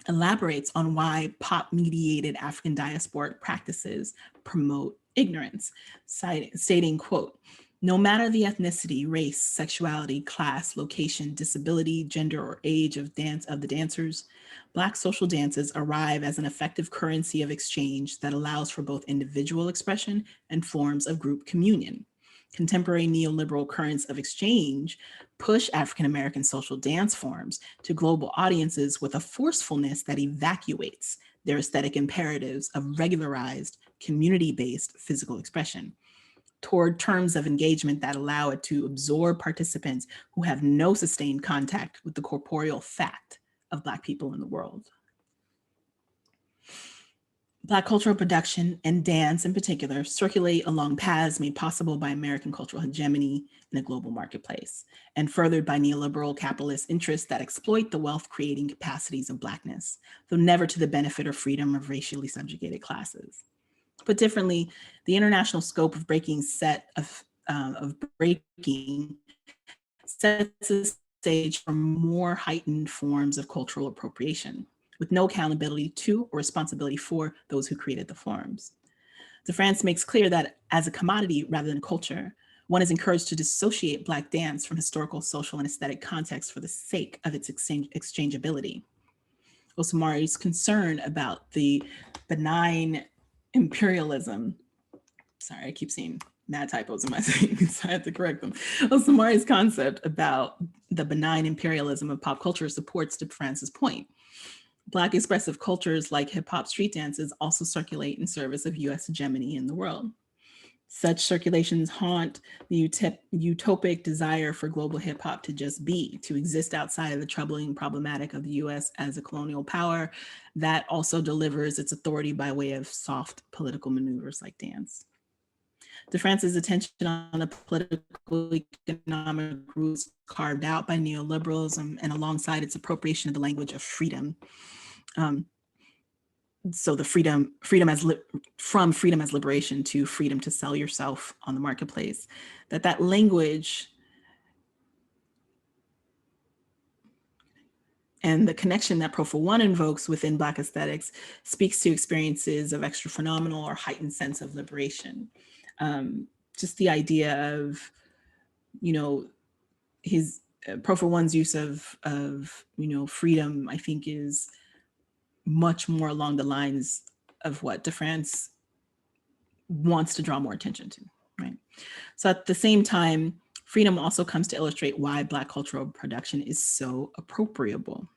elaborates on why pop-mediated African diasporic practices promote ignorance, stating, quote, no matter the ethnicity, race, sexuality, class, location, disability, gender, or age of the dancers, Black social dances arrive as an effective currency of exchange that allows for both individual expression and forms of group communion. Contemporary neoliberal currents of exchange push African-American social dance forms to global audiences with a forcefulness that evacuates their aesthetic imperatives of regularized, community-based physical expression toward terms of engagement that allow it to absorb participants who have no sustained contact with the corporeal fact of Black people in the world. Black cultural production and dance in particular circulate along paths made possible by American cultural hegemony in a global marketplace, and furthered by neoliberal capitalist interests that exploit the wealth-creating capacities of Blackness, though never to the benefit or freedom of racially subjugated classes. Put differently, the international scope of breaking sets a stage for more heightened forms of cultural appropriation, with no accountability to or responsibility for those who created the forms. DeFrance makes clear that as a commodity rather than culture, one is encouraged to dissociate Black dance from historical, social, and aesthetic context for the sake of its exchangeability. Osamari's concern about the benign imperialism, sorry, I keep seeing mad typos in my thing, so I have to correct them. Osamari's concept about the benign imperialism of pop culture supports DeFrance's point. Black expressive cultures like hip hop street dances also circulate in service of US hegemony in the world. Such circulations haunt the utopic desire for global hip hop to just be, to exist outside of the troubling problematic of the US as a colonial power that also delivers its authority by way of soft political maneuvers like dance. DeFrance's attention on the political economic roots carved out by neoliberalism and alongside its appropriation of the language of freedom. So the freedom from freedom as liberation to freedom to sell yourself on the marketplace, that language and the connection that Profo One invokes within Black aesthetics speaks to experiences of extra phenomenal or heightened sense of liberation. Just the idea of, his Profo One's use of freedom, I think, is much more along the lines of what DeFrance wants to draw more attention to, right? So at the same time, freedom also comes to illustrate why Black cultural production is so appropriable.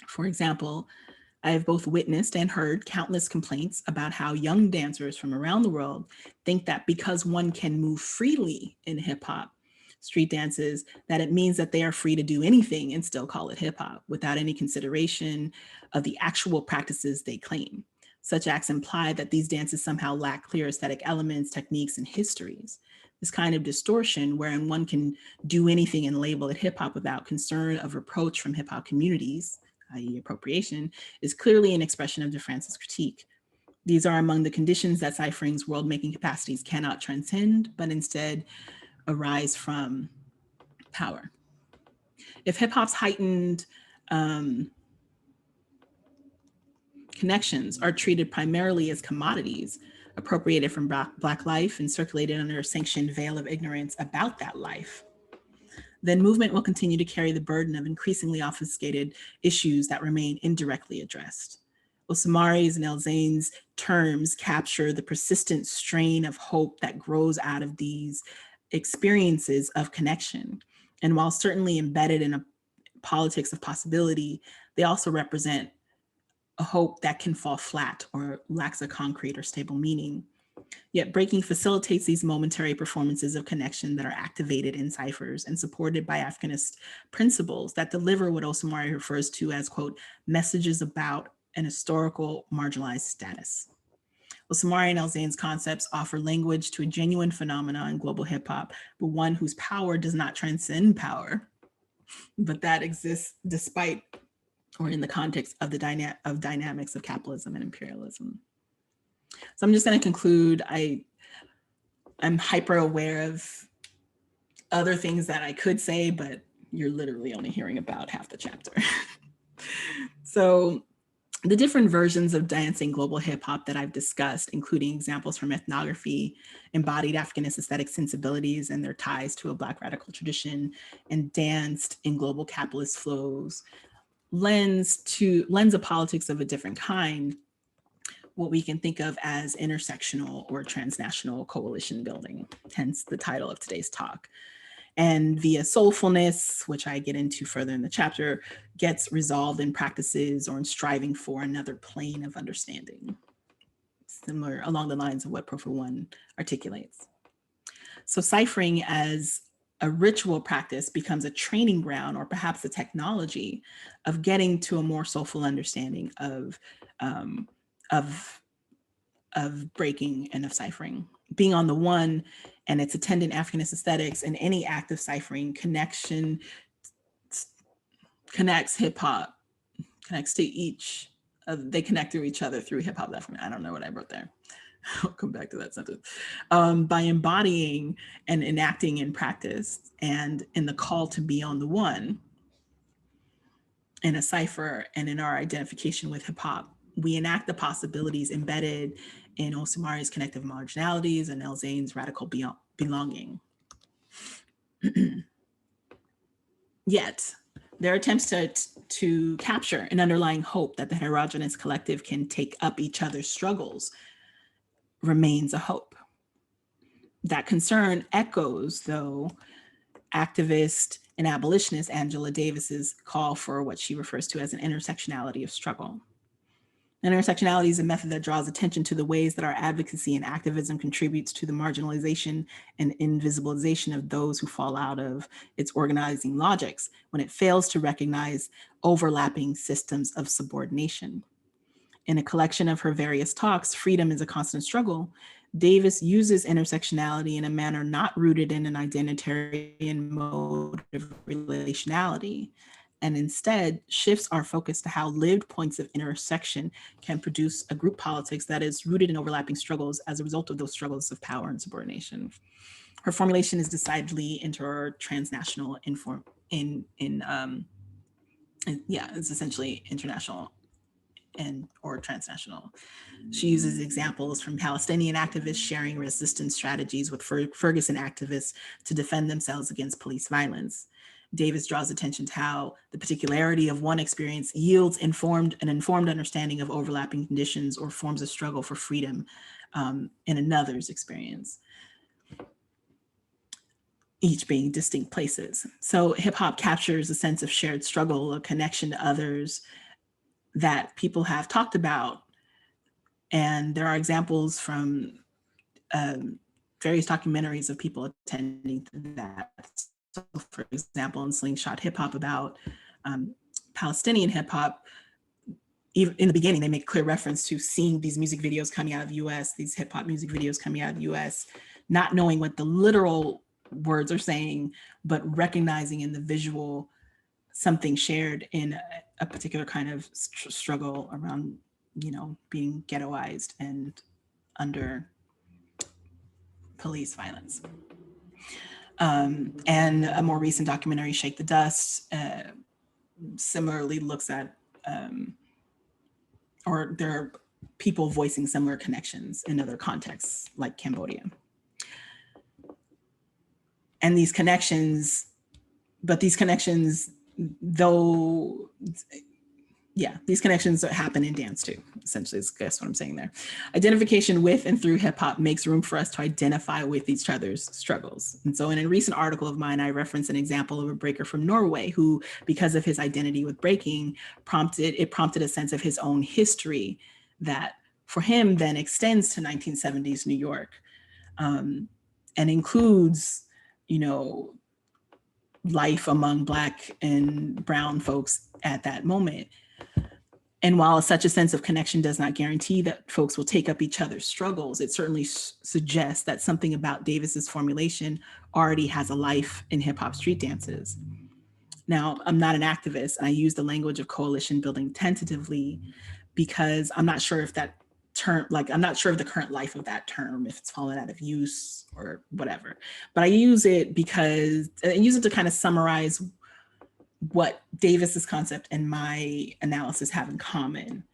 For example, I have both witnessed and heard countless complaints about how young dancers from around the world think that because one can move freely in hip hop, street dances, that it means that they are free to do anything and still call it hip hop without any consideration of the actual practices they claim. Such acts imply that these dances somehow lack clear aesthetic elements, techniques, and histories. This kind of distortion wherein one can do anything and label it hip hop without concern of reproach from hip hop communities, i.e. appropriation, is clearly an expression of DeFrance's critique. These are among the conditions that Cyphering's world-making capacities cannot transcend, but instead arise from power. If hip hop's heightened connections are treated primarily as commodities, appropriated from Black life and circulated under a sanctioned veil of ignorance about that life, then movement will continue to carry the burden of increasingly obfuscated issues that remain indirectly addressed. Osamari's and El-Zane's terms capture the persistent strain of hope that grows out of these experiences of connection. And while certainly embedded in a politics of possibility, they also represent a hope that can fall flat or lacks a concrete or stable meaning. Yet breaking facilitates these momentary performances of connection that are activated in ciphers and supported by Africanist principles that deliver what Osamari refers to as, quote, messages about an historical marginalized status. Osamari and El-Zane's concepts offer language to a genuine phenomenon in global hip hop, but one whose power does not transcend power, but that exists despite or in the context of the dynamics of capitalism and imperialism. So I'm just going to conclude. I'm hyper aware of other things that I could say, but you're literally only hearing about half the chapter. So the different versions of dancing global hip hop that I've discussed, including examples from ethnography, embodied Africanist aesthetic sensibilities and their ties to a Black radical tradition, and danced in global capitalist flows, lens a politics of a different kind, what we can think of as intersectional or transnational coalition building, hence the title of today's talk. And via soulfulness, which I get into further in the chapter, gets resolved in practices or in striving for another plane of understanding, similar along the lines of what Professor One articulates. So ciphering as a ritual practice becomes a training ground or perhaps a technology of getting to a more soulful understanding of breaking and of ciphering. Being on the one and its attendant Africanist aesthetics and any act of ciphering connection connects hip hop, connects to each, they connect to each other through hip hop. I don't know what I wrote there. I'll come back to that sentence. By embodying and enacting in practice and in the call to be on the one in a cipher and in our identification with hip hop, we enact the possibilities embedded in Osamari's connective marginalities and El-Zane's radical belonging. Yet, their attempts to capture an underlying hope that the heterogeneous collective can take up each other's struggles remains a hope. That concern echoes, though, activist and abolitionist Angela Davis's call for what she refers to as an intersectionality of struggle. Intersectionality is a method that draws attention to the ways that our advocacy and activism contributes to the marginalization and invisibilization of those who fall out of its organizing logics when it fails to recognize overlapping systems of subordination. In a collection of her various talks, Freedom is a Constant Struggle, Davis uses intersectionality in a manner not rooted in an identitarian mode of relationality, and instead shifts our focus to how lived points of intersection can produce a group politics that is rooted in overlapping struggles as a result of those struggles of power and subordination. Her formulation is decidedly intertransnational it's essentially international or transnational. She uses examples from Palestinian activists sharing resistance strategies with Ferguson activists to defend themselves against police violence. Davis draws attention to how the particularity of one experience yields an informed understanding of overlapping conditions or forms of struggle for freedom in another's experience, each being distinct places. So hip hop captures a sense of shared struggle, a connection to others that people have talked about. And there are examples from various documentaries of people attending that. So for example, in Slingshot Hip Hop about Palestinian hip hop, even in the beginning, they make clear reference to seeing these music videos coming out of the US, these hip hop music videos coming out of the US, not knowing what the literal words are saying, but recognizing in the visual something shared in a particular kind of struggle around, being ghettoized and under police violence. And a more recent documentary, Shake the Dust, similarly looks at, or there are people voicing similar connections in other contexts, like Cambodia. And these connections, though, these connections happen in dance too, essentially, is guess what I'm saying there. Identification with and through hip hop makes room for us to identify with each other's struggles. And so in a recent article of mine, I referenced an example of a breaker from Norway who, because of his identity with breaking, prompted a sense of his own history that for him then extends to 1970s New York, and includes, life among Black and brown folks at that moment. And while such a sense of connection does not guarantee that folks will take up each other's struggles, it certainly suggests that something about Davis's formulation already has a life in hip hop street dances. Now, I'm not an activist. I use the language of coalition building tentatively because I'm not sure if that term, I'm not sure of the current life of that term, if it's fallen out of use or whatever. But I use it because I use it to kind of summarize what Davis's concept and my analysis have in common.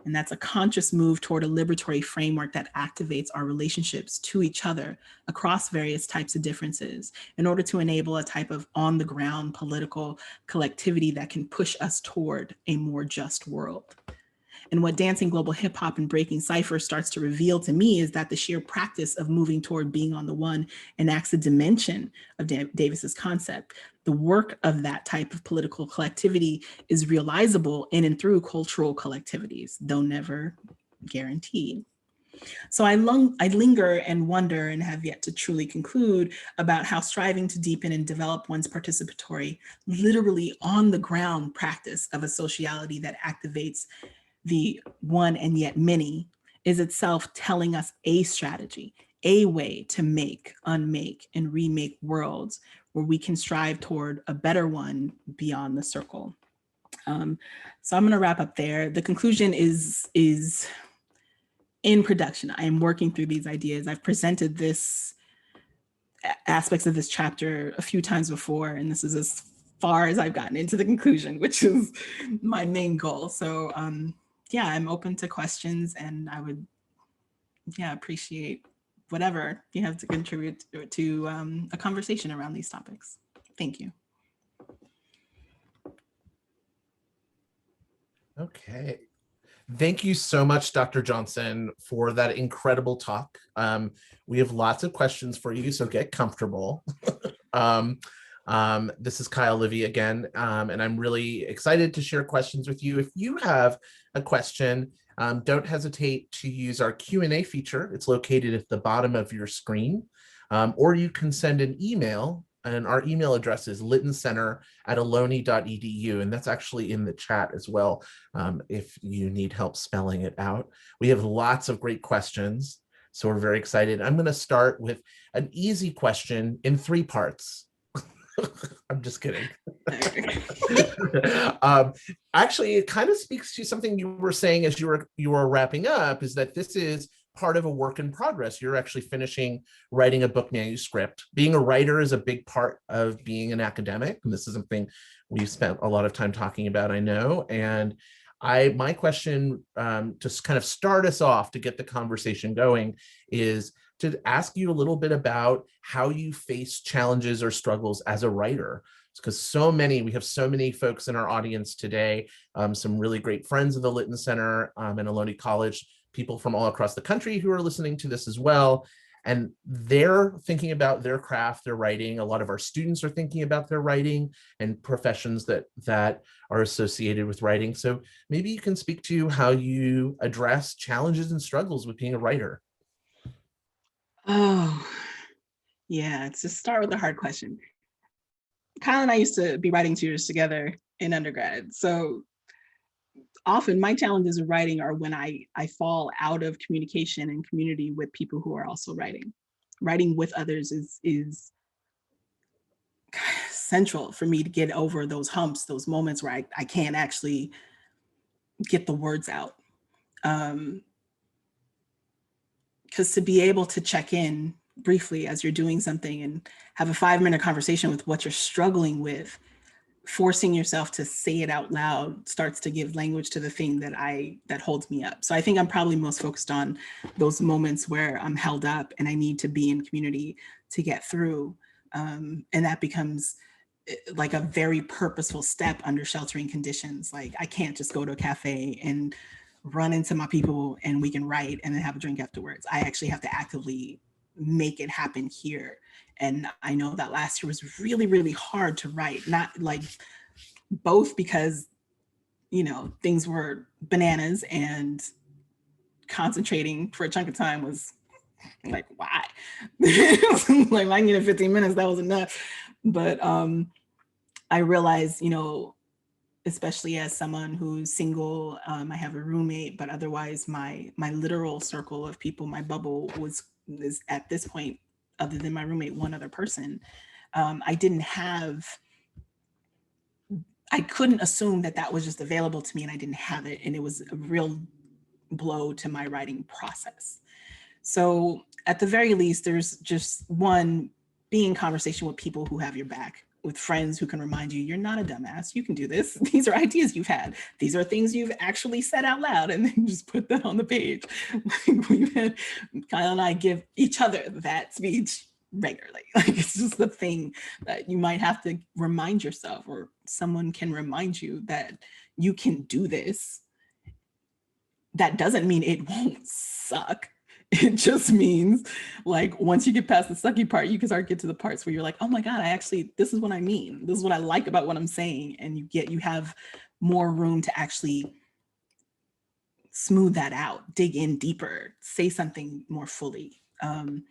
And that's a conscious move toward a liberatory framework that activates our relationships to each other across various types of differences in order to enable a type of on-the-ground political collectivity that can push us toward a more just world. And what dancing global hip hop and breaking cypher starts to reveal to me is that the sheer practice of moving toward being on the one enacts a dimension of Davis's concept. The work of that type of political collectivity is realizable in and through cultural collectivities, though never guaranteed. So I linger and wonder and have yet to truly conclude about how striving to deepen and develop one's participatory, literally on the ground practice of a sociality that activates the one and yet many is itself telling us a strategy, a way to make, unmake, and remake worlds where we can strive toward a better one beyond the circle. So I'm going to wrap up there. The conclusion is in production. I am working through these ideas. I've presented this aspects of this chapter a few times before, and this is as far as I've gotten into the conclusion, which is my main goal. So yeah, I'm open to questions, and I would appreciate whatever you have to contribute to a conversation around these topics. Thank you. Okay. Thank you so much, Dr. Johnson, for that incredible talk. We have lots of questions for you, so get comfortable. This is Kyle Livy again, and I'm really excited to share questions with you. If you have a question, don't hesitate to use our Q&A feature. It's located at the bottom of your screen, or you can send an email, and our email address is littencenter@ohlone.edu, and that's actually in the chat as well, if you need help spelling it out. We have lots of great questions, so we're very excited. I'm going to start with an easy question in 3 parts. I'm just kidding. Actually, it kind of speaks to something you were saying as you were wrapping up, is that this is part of a work in progress. You're actually finishing writing a book manuscript. Being a writer is a big part of being an academic, and this is something we've spent a lot of time talking about, I know. And my question, to kind of start us off to get the conversation going, is to ask you a little bit about how you face challenges or struggles as a writer. Because we have so many folks in our audience today, some really great friends of the Lytton Center and Ohlone College, people from all across the country who are listening to this as well. And they're thinking about their craft, their writing. A lot of our students are thinking about their writing and professions that are associated with writing. So maybe you can speak to how you address challenges and struggles with being a writer. Oh, yeah, to start with the hard question. Kyle and I used to be writing tutors together in undergrad. So often my challenges of writing are when I fall out of communication and community with people who are also writing. Writing with others is central for me to get over those humps, those moments where I can't actually get the words out. Because to be able to check in briefly as you're doing something and have a 5-minute conversation with what you're struggling with, forcing yourself to say it out loud starts to give language to the thing that holds me up. So I think I'm probably most focused on those moments where I'm held up and I need to be in community to get through. And that becomes like a very purposeful step under sheltering conditions. Like I can't just go to a cafe and run into my people and we can write and then have a drink afterwards. I actually have to actively make it happen here. And I know that last year was really, really hard to write, not like both because, things were bananas and concentrating for a chunk of time was like, why? Like I needed 15 minutes, that was enough. But I realized, especially as someone who's single, I have a roommate, but otherwise my literal circle of people, my bubble is at this point, other than my roommate, one other person. I couldn't assume that was just available to me and I didn't have it. And it was a real blow to my writing process. So at the very least, there's just one, being in conversation with people who have your back, with friends who can remind you, you're not a dumbass, you can do this. These are ideas you've had. These are things you've actually said out loud, and then just put that on the page. We've had, Kyle and I give each other that speech regularly. Like it's just the thing that you might have to remind yourself, or someone can remind you that you can do this. That doesn't mean it won't suck. It just means like once you get past the sucky part, you can start to get to the parts where you're like, oh my God, this is what I mean. This is what I like about what I'm saying. And you have more room to actually smooth that out, dig in deeper, say something more fully. And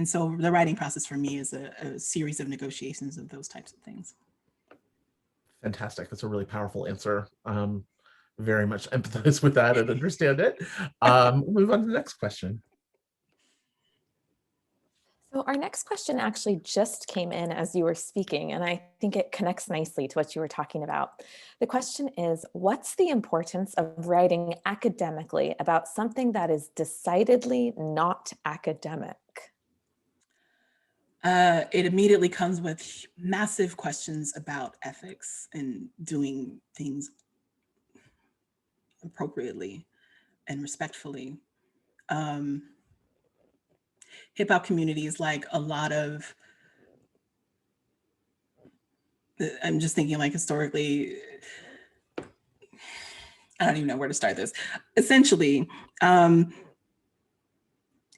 so the writing process for me is a series of negotiations of those types of things. Fantastic. That's a really powerful answer. Very much empathize with that and understand it. Move on to the next question. So our next question actually just came in as you were speaking, and I think it connects nicely to what you were talking about. The question is, what's the importance of writing academically about something that is decidedly not academic? It immediately comes with massive questions about ethics and doing things appropriately and respectfully. Hip hop communities, like a lot of, I'm just thinking like historically, I don't even know where to start this. Essentially,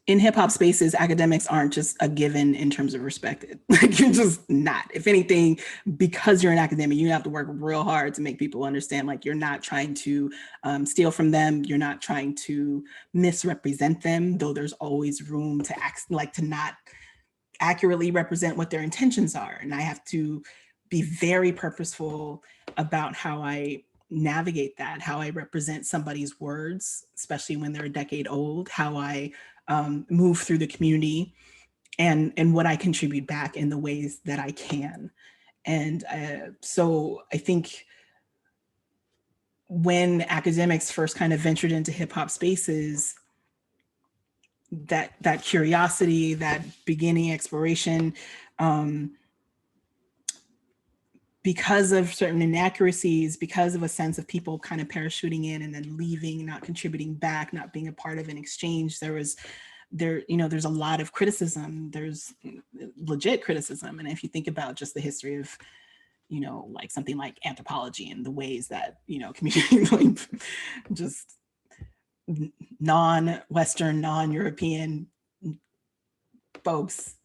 in hip hop spaces, academics aren't just a given in terms of respect. Like you're just not. If anything, because you're an academic, you have to work real hard to make people understand. Like you're not trying to steal from them. You're not trying to misrepresent them. Though there's always room to to not accurately represent what their intentions are. And I have to be very purposeful about how I navigate that, how I represent somebody's words, especially when they're a decade old, how I move through the community, and what I contribute back in the ways that I can. And so I think when academics first kind of ventured into hip hop spaces, that curiosity, that beginning exploration, because of certain inaccuracies, because of a sense of people kind of parachuting in and then leaving, not contributing back, not being a part of an exchange, there's a lot of criticism. There's legit criticism. And if you think about just the history of, like something like anthropology and the ways that, community, like just non-Western, non-European folks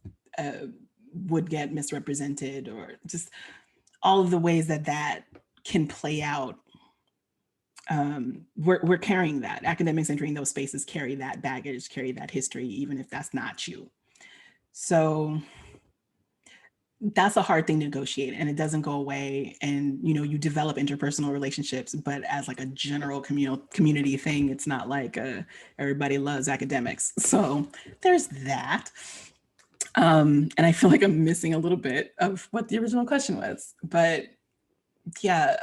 would get misrepresented, or just all of the ways that can play out. We're carrying that. Academics entering those spaces carry that baggage, carry that history, even if that's not you. So that's a hard thing to negotiate, and it doesn't go away. And you develop interpersonal relationships, but as like a general community thing, it's not like everybody loves academics. So there's that. And I feel like I'm missing a little bit of what the original question was, but yeah,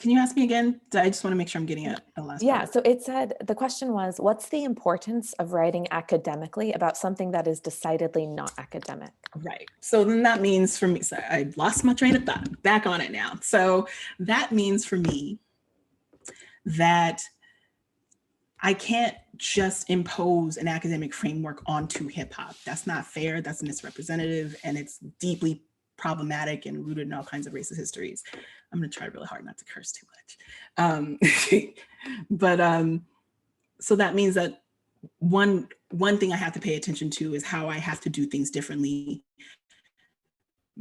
Can you ask me again? I just want to make sure I'm getting it the last Yeah, part. so it said, the question was, what's the importance of writing academically about something that is decidedly not academic? Right. So then that means for me, sorry, I lost my train of thought, back on it now. So that means for me that I can't just impose an academic framework onto hip hop. That's not fair, that's misrepresentative, and it's deeply problematic and rooted in all kinds of racist histories. I'm gonna try really hard not to curse too much. So that means that one thing I have to pay attention to is how I have to do things differently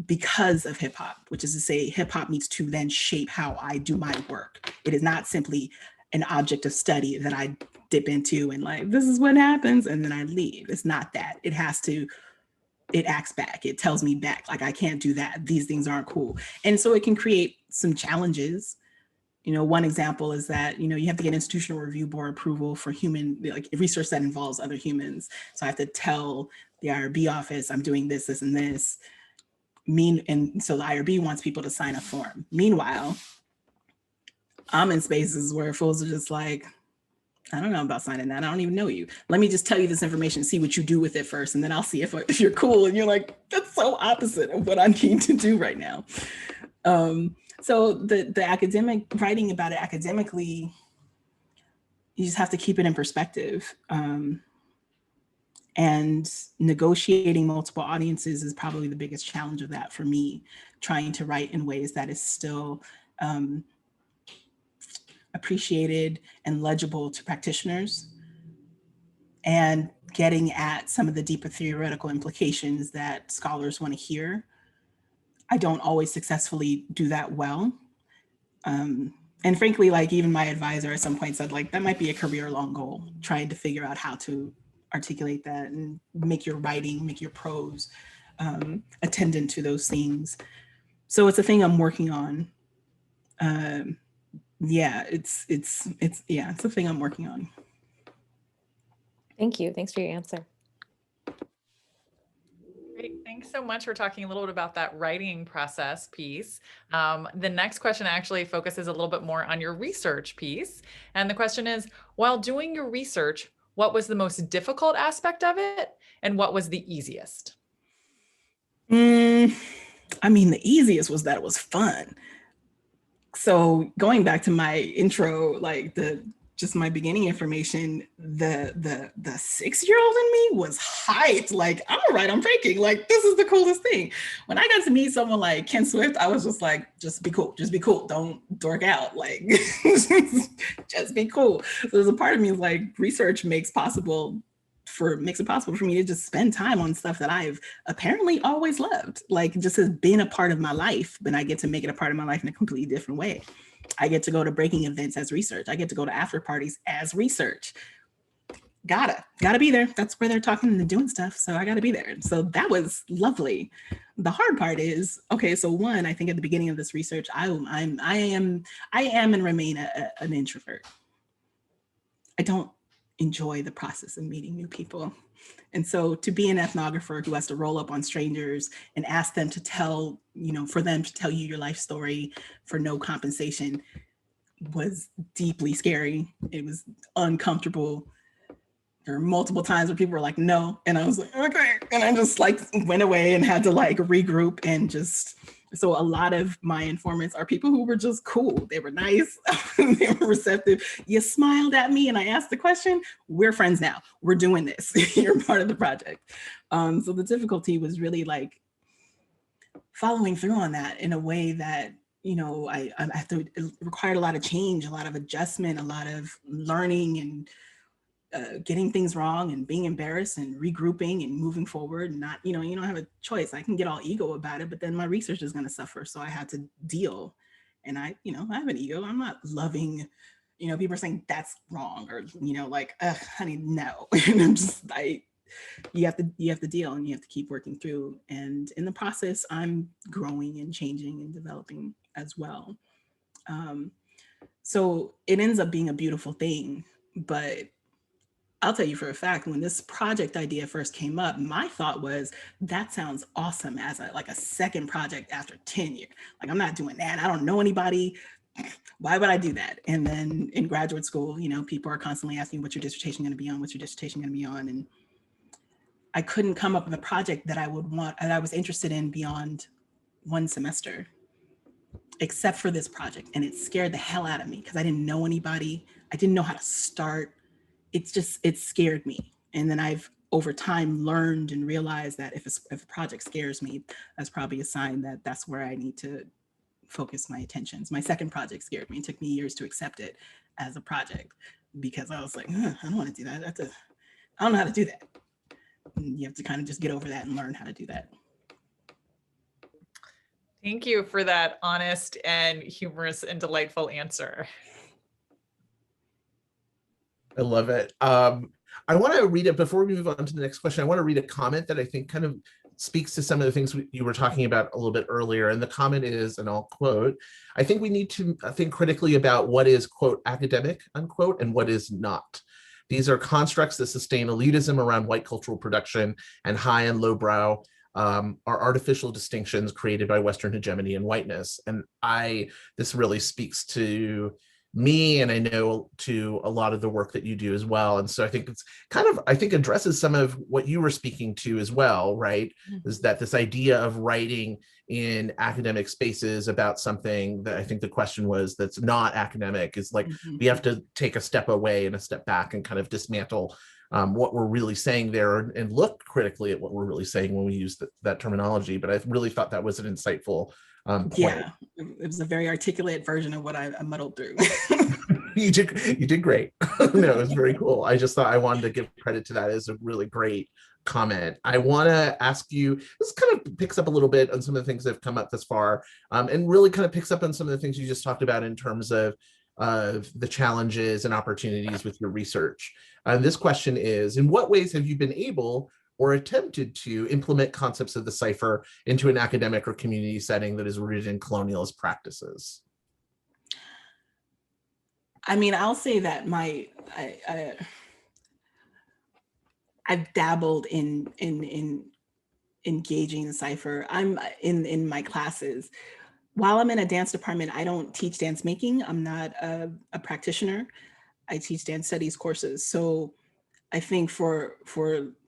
because of hip hop, which is to say hip hop needs to then shape how I do my work. It is not simply an object of study that I dip into and like, this is what happens, and then I leave. It's not that. It acts back. It tells me back, like, I can't do that. These things aren't cool. And so it can create some challenges. One example is that, you have to get institutional review board approval for like research that involves other humans. So I have to tell the IRB office, I'm doing this, this, and this. And so the IRB wants people to sign a form. Meanwhile, I'm in spaces where fools are just like, I don't know about signing that. I don't even know you. Let me just tell you this information, see what you do with it first, and then I'll see if you're cool. And you're like, that's so opposite of what I need to do right now. So the academic, writing about it academically, you just have to keep it in perspective. And negotiating multiple audiences is probably the biggest challenge of that for me, trying to write in ways that is still appreciated and legible to practitioners, and getting at some of the deeper theoretical implications that scholars want to hear. I don't always successfully do that well. And frankly, like even my advisor at some point said, like, that might be a career-long goal, trying to figure out how to articulate that and make your writing, make your prose attendant to those things. So it's a thing I'm working on. Yeah, it's a thing I'm working on. Thank you. Thanks for your answer. Great. Thanks so much for talking a little bit about that writing process piece. The next question actually focuses a little bit more on your research piece. And the question is, while doing your research, what was the most difficult aspect of it? And what was the easiest? I mean, the easiest was that it was fun. So going back to my intro, like just my beginning information, the 6-year-old in me was hyped. Like, I'm all right, I'm breaking. Like, this is the coolest thing. When I got to meet someone like Ken Swift, I was just like, just be cool. Just be cool. Don't dork out. Like, just be cool. So there's a part of me like research makes it possible for me to just spend time on stuff that I've apparently always loved. Like, just has been a part of my life, but I get to make it a part of my life in a completely different way. I get to go to breaking events as research. I get to go to after parties as research. Gotta be there. That's where they're talking and doing stuff. So I gotta be there. So that was lovely. The hard part is, okay, so one, I think at the beginning of this research, I am and remain an introvert. I don't enjoy the process of meeting new people. And so to be an ethnographer who has to roll up on strangers and ask them to tell, for them to tell you your life story for no compensation was deeply scary. It was uncomfortable. There were multiple times where people were like, no. And I was like, okay. And I just like went away and had to like regroup and just, so a lot of my informants are people who were just cool. They were nice, they were receptive. You smiled at me and I asked the question, we're friends now. We're doing this. You're part of the project. So the difficulty was really like following through on that in a way that, I have to, it required a lot of change, a lot of adjustment, a lot of learning and getting things wrong and being embarrassed and regrouping and moving forward and not, you don't have a choice. I can get all ego about it, but then my research is going to suffer. So I had to deal. And I have an ego. I'm not loving, people are saying that's wrong or, like, honey, no. And I'm just like, you have to deal and you have to keep working through. And in the process, I'm growing and changing and developing as well. So it ends up being a beautiful thing, but I'll tell you for a fact, when this project idea first came up, my thought was, that sounds awesome as a second project after 10 years. Like, I'm not doing that. I don't know anybody. why would I do that? And then in graduate school, you know, people are constantly asking, what's your dissertation going to be on? What's your dissertation going to be on? And I couldn't come up with a project that I would want, and I was interested in beyond one semester, except for this project. And it scared the hell out of me because I didn't know anybody. I didn't know how to start. It scared me. And then I've over time learned and realized that if a project scares me, that's probably a sign that that's where I need to focus my attentions. My second project scared me. It took me years to accept it as a project because I was like, I don't want to do that. I don't know how to do that. And you have to kind of just get over that and learn how to do that. Thank you for that honest and humorous and delightful answer. I love it. I want to read it before we move on to the next question. I want to read a comment that I think kind of speaks to some of the things you were talking about a little bit earlier. And the comment is, and I'll quote, I think we need to think critically about what is, quote, academic, unquote, and what is not. These are constructs that sustain elitism around white cultural production and high and lowbrow are artificial distinctions created by Western hegemony and whiteness. And this really speaks to me, and I know to a lot of the work that you do as well. And so I think it's kind of, I think addresses some of what you were speaking to as well, right? Mm-hmm. Is that this idea of writing in academic spaces about something that I think the question was that's not academic is like, mm-hmm. we have to take a step away and a step back and kind of dismantle what we're really saying there and look critically at what we're really saying when we use that terminology. But I really thought that was an insightful point. Yeah, it was a very articulate version of what I muddled through. You did great. No, it was very cool. I just thought I wanted to give credit to that as a really great comment. I want to ask you, this kind of picks up a little bit on some of the things that have come up thus far, and really kind of picks up on some of the things you just talked about in terms of the challenges and opportunities with your research. This question is, in what ways have you been able or attempted to implement concepts of the cipher into an academic or community setting that is rooted in colonialist practices? I mean, I'll say that I've dabbled in engaging the cipher. I'm in my classes. While I'm in a dance department, I don't teach dance making. I'm not a practitioner. I teach dance studies courses. So I think for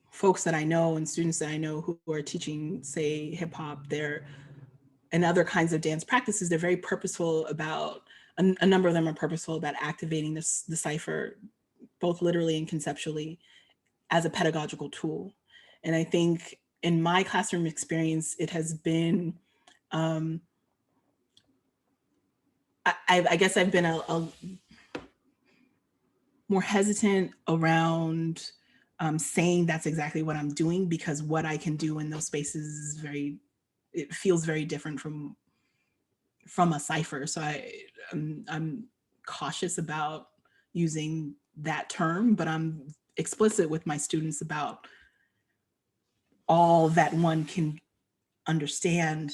folks that I know and students that I know who are teaching, say, hip hop, and other kinds of dance practices, they're very purposeful about, a number of them are purposeful about activating the cipher, both literally and conceptually, as a pedagogical tool. And I think in my classroom experience, it has been, I guess I've been a more hesitant around saying that's exactly what I'm doing, because what I can do in those spaces is it feels very different from a cipher. So I'm cautious about using that term, but I'm explicit with my students about all that one can understand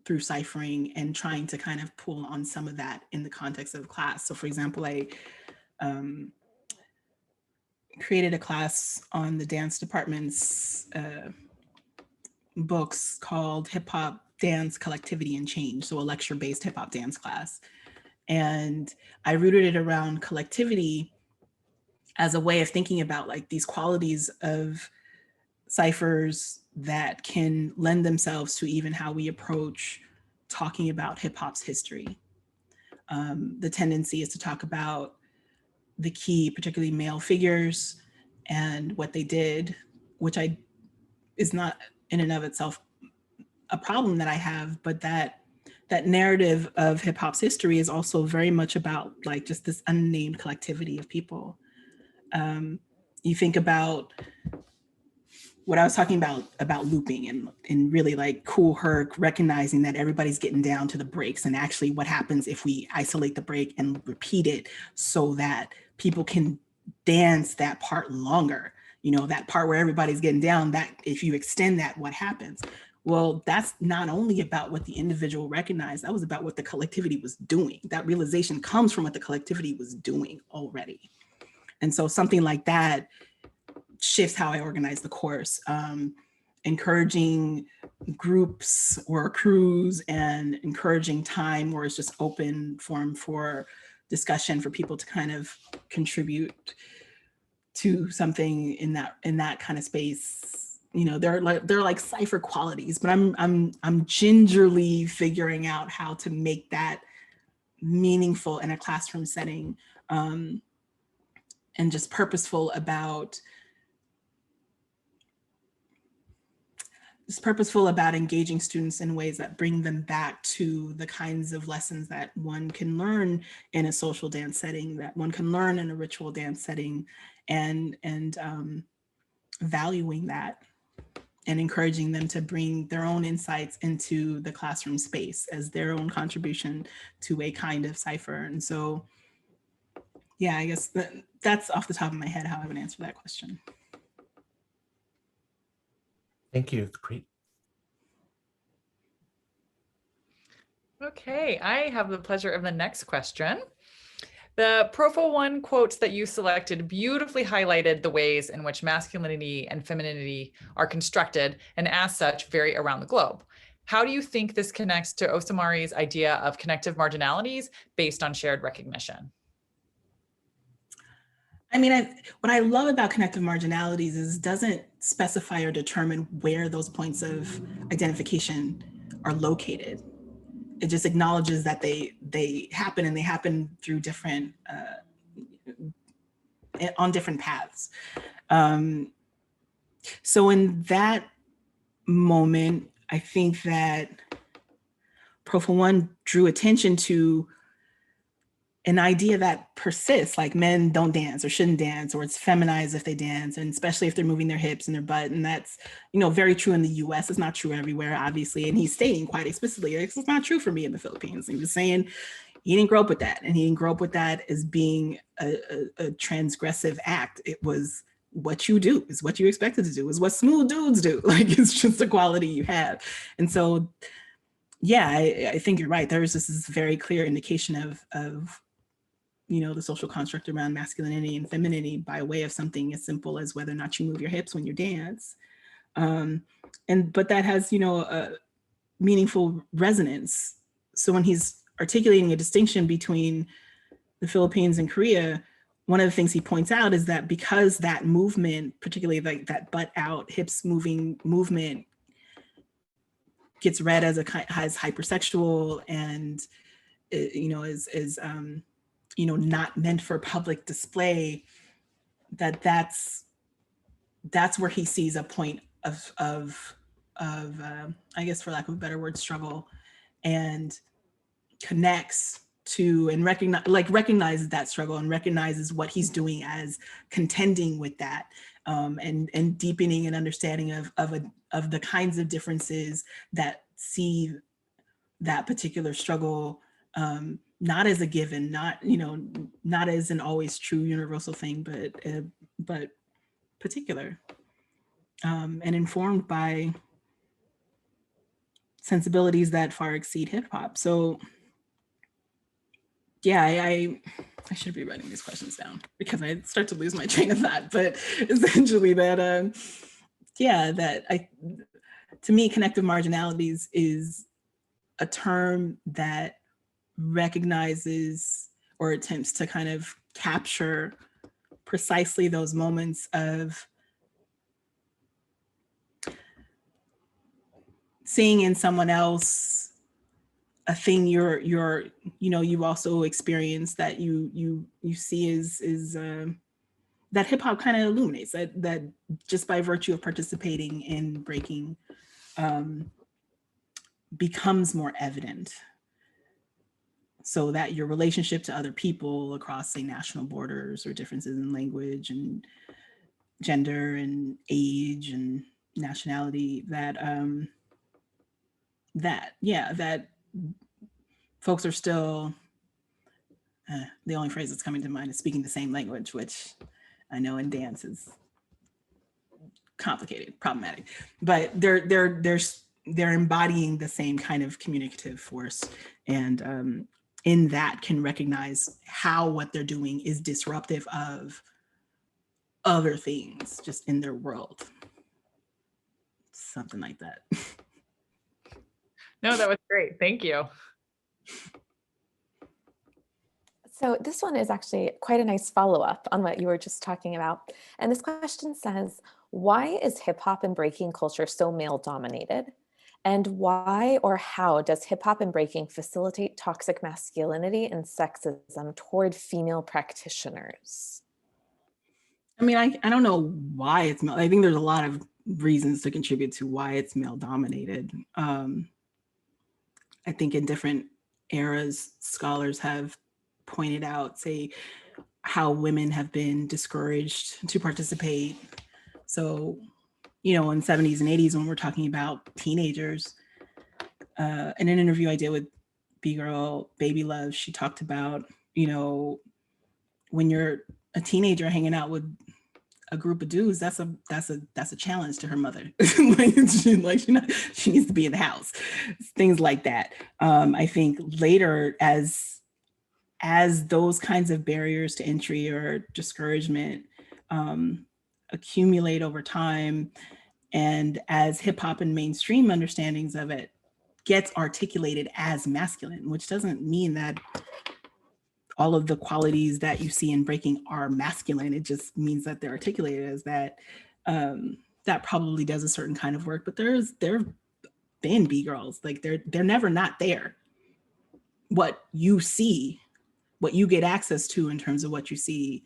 through ciphering and trying to kind of pull on some of that in the context of class. So for example, I created a class on the dance department's books called Hip Hop Dance, Collectivity, and Change. So a lecture-based hip hop dance class. And I rooted it around collectivity as a way of thinking about like these qualities of ciphers that can lend themselves to even how we approach talking about hip hop's history. The tendency is to talk about the key, particularly male figures and what they did, which is not in and of itself a problem that I have, but that narrative of hip hop's history is also very much about like just this unnamed collectivity of people. You think about what I was talking about looping and really like Kool Herc recognizing that everybody's getting down to the breaks, and actually what happens if we isolate the break and repeat it so that people can dance that part longer, you know, that part where everybody's getting down, that if you extend that, what happens? Well, that's not only about what the individual recognized, that was about what the collectivity was doing. That realization comes from what the collectivity was doing already. And so something like that shifts how I organize the course. encouraging groups or crews and encouraging time where it's just open forum for discussion for people to kind of contribute to something in that kind of space. You know, they're like cipher qualities, but I'm gingerly figuring out how to make that meaningful in a classroom setting, and just purposeful about engaging students in ways that bring them back to the kinds of lessons that one can learn in a social dance setting, that one can learn in a ritual dance setting, and valuing that and encouraging them to bring their own insights into the classroom space as their own contribution to a kind of cipher. And so, yeah, I guess that's off the top of my head how I would answer that question. Thank you. Great. Okay, I have the pleasure of the next question. The Profile 1 quotes that you selected beautifully highlighted the ways in which masculinity and femininity are constructed, and as such, vary around the globe. How do you think this connects to Osamari's idea of connective marginalities based on shared recognition? I mean, what I love about connective marginalities is it doesn't specify or determine where those points of identification are located. It just acknowledges that they happen, and they happen through different, on different paths. So in that moment, I think that Profile 1 drew attention to an idea that persists, like men don't dance or shouldn't dance, or it's feminized if they dance, and especially if they're moving their hips and their butt. And that's, you know, very true in the US. It's not true everywhere, obviously. And he's stating quite explicitly, it's not true for me in the Philippines. He was saying he didn't grow up with that. And he didn't grow up with that as being a transgressive act. It was what you do, is what you expected to do, is what smooth dudes do. Like, it's just a quality you have. And so, yeah, I think you're right. There's this very clear indication of you know, the social construct around masculinity and femininity by way of something as simple as whether or not you move your hips when you dance. But that has, you know, a meaningful resonance. So when he's articulating a distinction between the Philippines and Korea, one of the things he points out is that because that movement, particularly like that butt out, hips moving movement, gets read as hypersexual and, you know, is you know, not meant for public display, that's where he sees a point of I guess, for lack of a better word, struggle, and connects to and recognizes that struggle and recognizes what he's doing as contending with that, and deepening an understanding of the kinds of differences that see that particular struggle, not as a given, not, you know, not as an always true universal thing, but particular, and informed by sensibilities that far exceed hip hop. So yeah, I should be writing these questions down because I start to lose my train of thought, but essentially that, yeah, that to me, connective marginalities is a term that recognizes or attempts to kind of capture precisely those moments of seeing in someone else a thing you've also experienced, that you see is that hip hop kind of illuminates, that just by virtue of participating in breaking becomes more evident. So that your relationship to other people across, say, national borders or differences in language and gender and age and nationality, that folks are still, the only phrase that's coming to mind is speaking the same language, which I know in dance is complicated, problematic, but they're embodying the same kind of communicative force, and in that can recognize how what they're doing is disruptive of other things just in their world. something like that. No, that was great. Thank you. So this one is actually quite a nice follow-up on what you were just talking about. And this question says, why is hip hop and breaking culture so male dominated? And why or how does hip hop and breaking facilitate toxic masculinity and sexism toward female practitioners? I mean, I don't know why it's male. I think there's a lot of reasons to contribute to why it's male dominated. I think in different eras, scholars have pointed out, say, how women have been discouraged to participate. So, in 70s and 80s, when we're talking about teenagers, in an interview I did with B-Girl Baby Love, she talked about, when you're a teenager hanging out with a group of dudes, that's a challenge to her mother. she needs to be in the house, things like that. I think later, as those kinds of barriers to entry or discouragement accumulate over time, and as hip hop and mainstream understandings of it gets articulated as masculine, which doesn't mean that all of the qualities that you see in breaking are masculine. It just means that they're articulated as that. That probably does a certain kind of work, but there have been B-girls, like they're never not there. What you see, what you get access to in terms of what you see,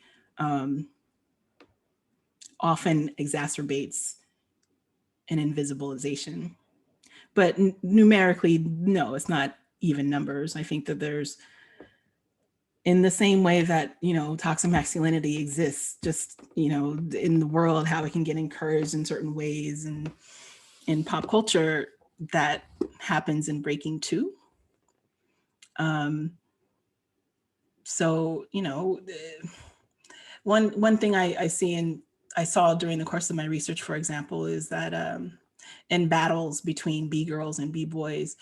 often exacerbates an invisibilization. But numerically, no, it's not even numbers. I think that there's, in the same way that, toxic masculinity exists, just, in the world, how it can get encouraged in certain ways, and in pop culture, that happens in breaking too. So, one thing I saw during the course of my research, for example, is that in battles between B-girls and B-boys,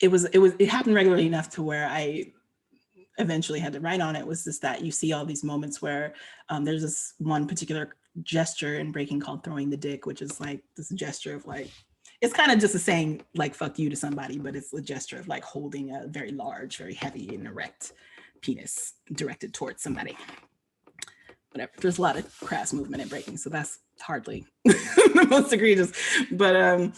it happened regularly enough to where I eventually had to write on it, was just that you see all these moments where there's this one particular gesture in breaking called throwing the dick, which is like this gesture of like, it's kind of just a saying like fuck you to somebody, but it's a gesture of like holding a very large, very heavy and erect penis directed towards somebody. Whatever. There's a lot of crass movement in breaking, so that's hardly the most egregious, but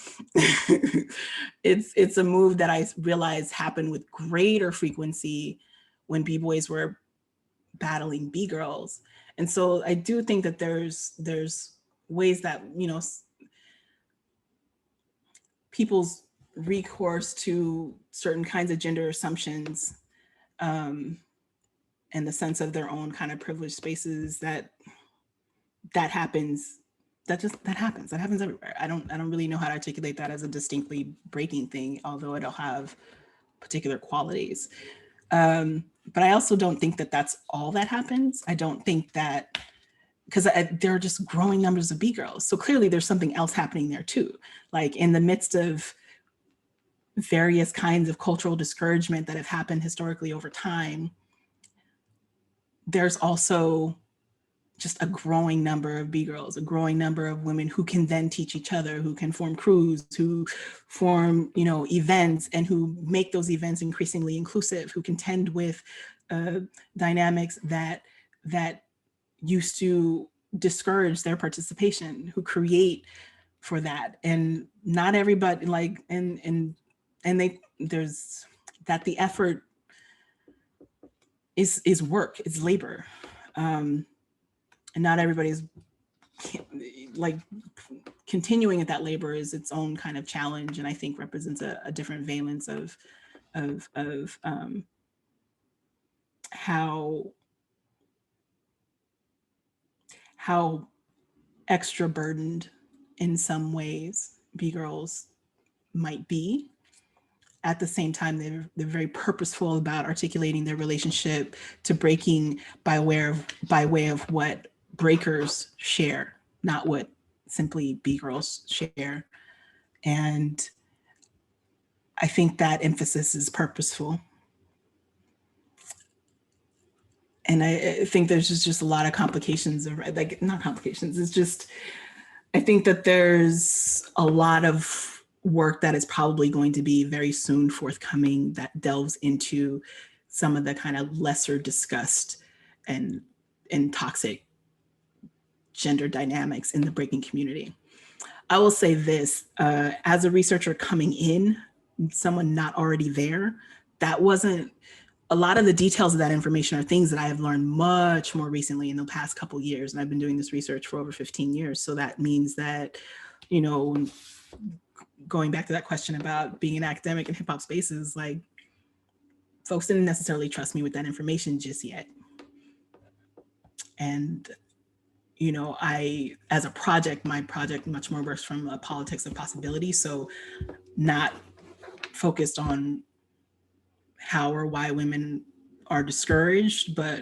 it's a move that I realized happened with greater frequency when B-boys were battling B-girls. And so I do think that there's ways that, people's recourse to certain kinds of gender assumptions and the sense of their own kind of privileged spaces that happens. That happens everywhere. I don't really know how to articulate that as a distinctly breaking thing, although it'll have particular qualities. But I also don't think that that's all that happens. I don't think that, because there are just growing numbers of B-girls. So clearly there's something else happening there too. Like in the midst of various kinds of cultural discouragement that have happened historically over time, there's also just a growing number of B-girls, a growing number of women who can then teach each other, who can form crews, who form, events, and who make those events increasingly inclusive, who contend with dynamics that used to discourage their participation, who create for that. And not everybody, like, and there's that the effort is work, it's labor. And not everybody's like continuing at that labor is its own kind of challenge, and I think represents a different valence of how extra burdened in some ways B-girls might be. At the same time, they're very purposeful about articulating their relationship to breaking by way of what breakers share, not what simply B-girls share. And I think that emphasis is purposeful. And I think there's just a lot of complications, like not complications, it's just, I think that there's a lot of work that is probably going to be very soon forthcoming that delves into some of the kind of lesser discussed and toxic gender dynamics in the breaking community. I will say this, as a researcher coming in, someone not already there, that wasn't, a lot of the details of that information are things that I have learned much more recently in the past couple of years. And I've been doing this research for over 15 years. So that means that, you know, going back to that question about being an academic in hip hop spaces, like folks didn't necessarily trust me with that information just yet. And, you know, as a project, my project much more works from a politics of possibility. So not focused on how or why women are discouraged, but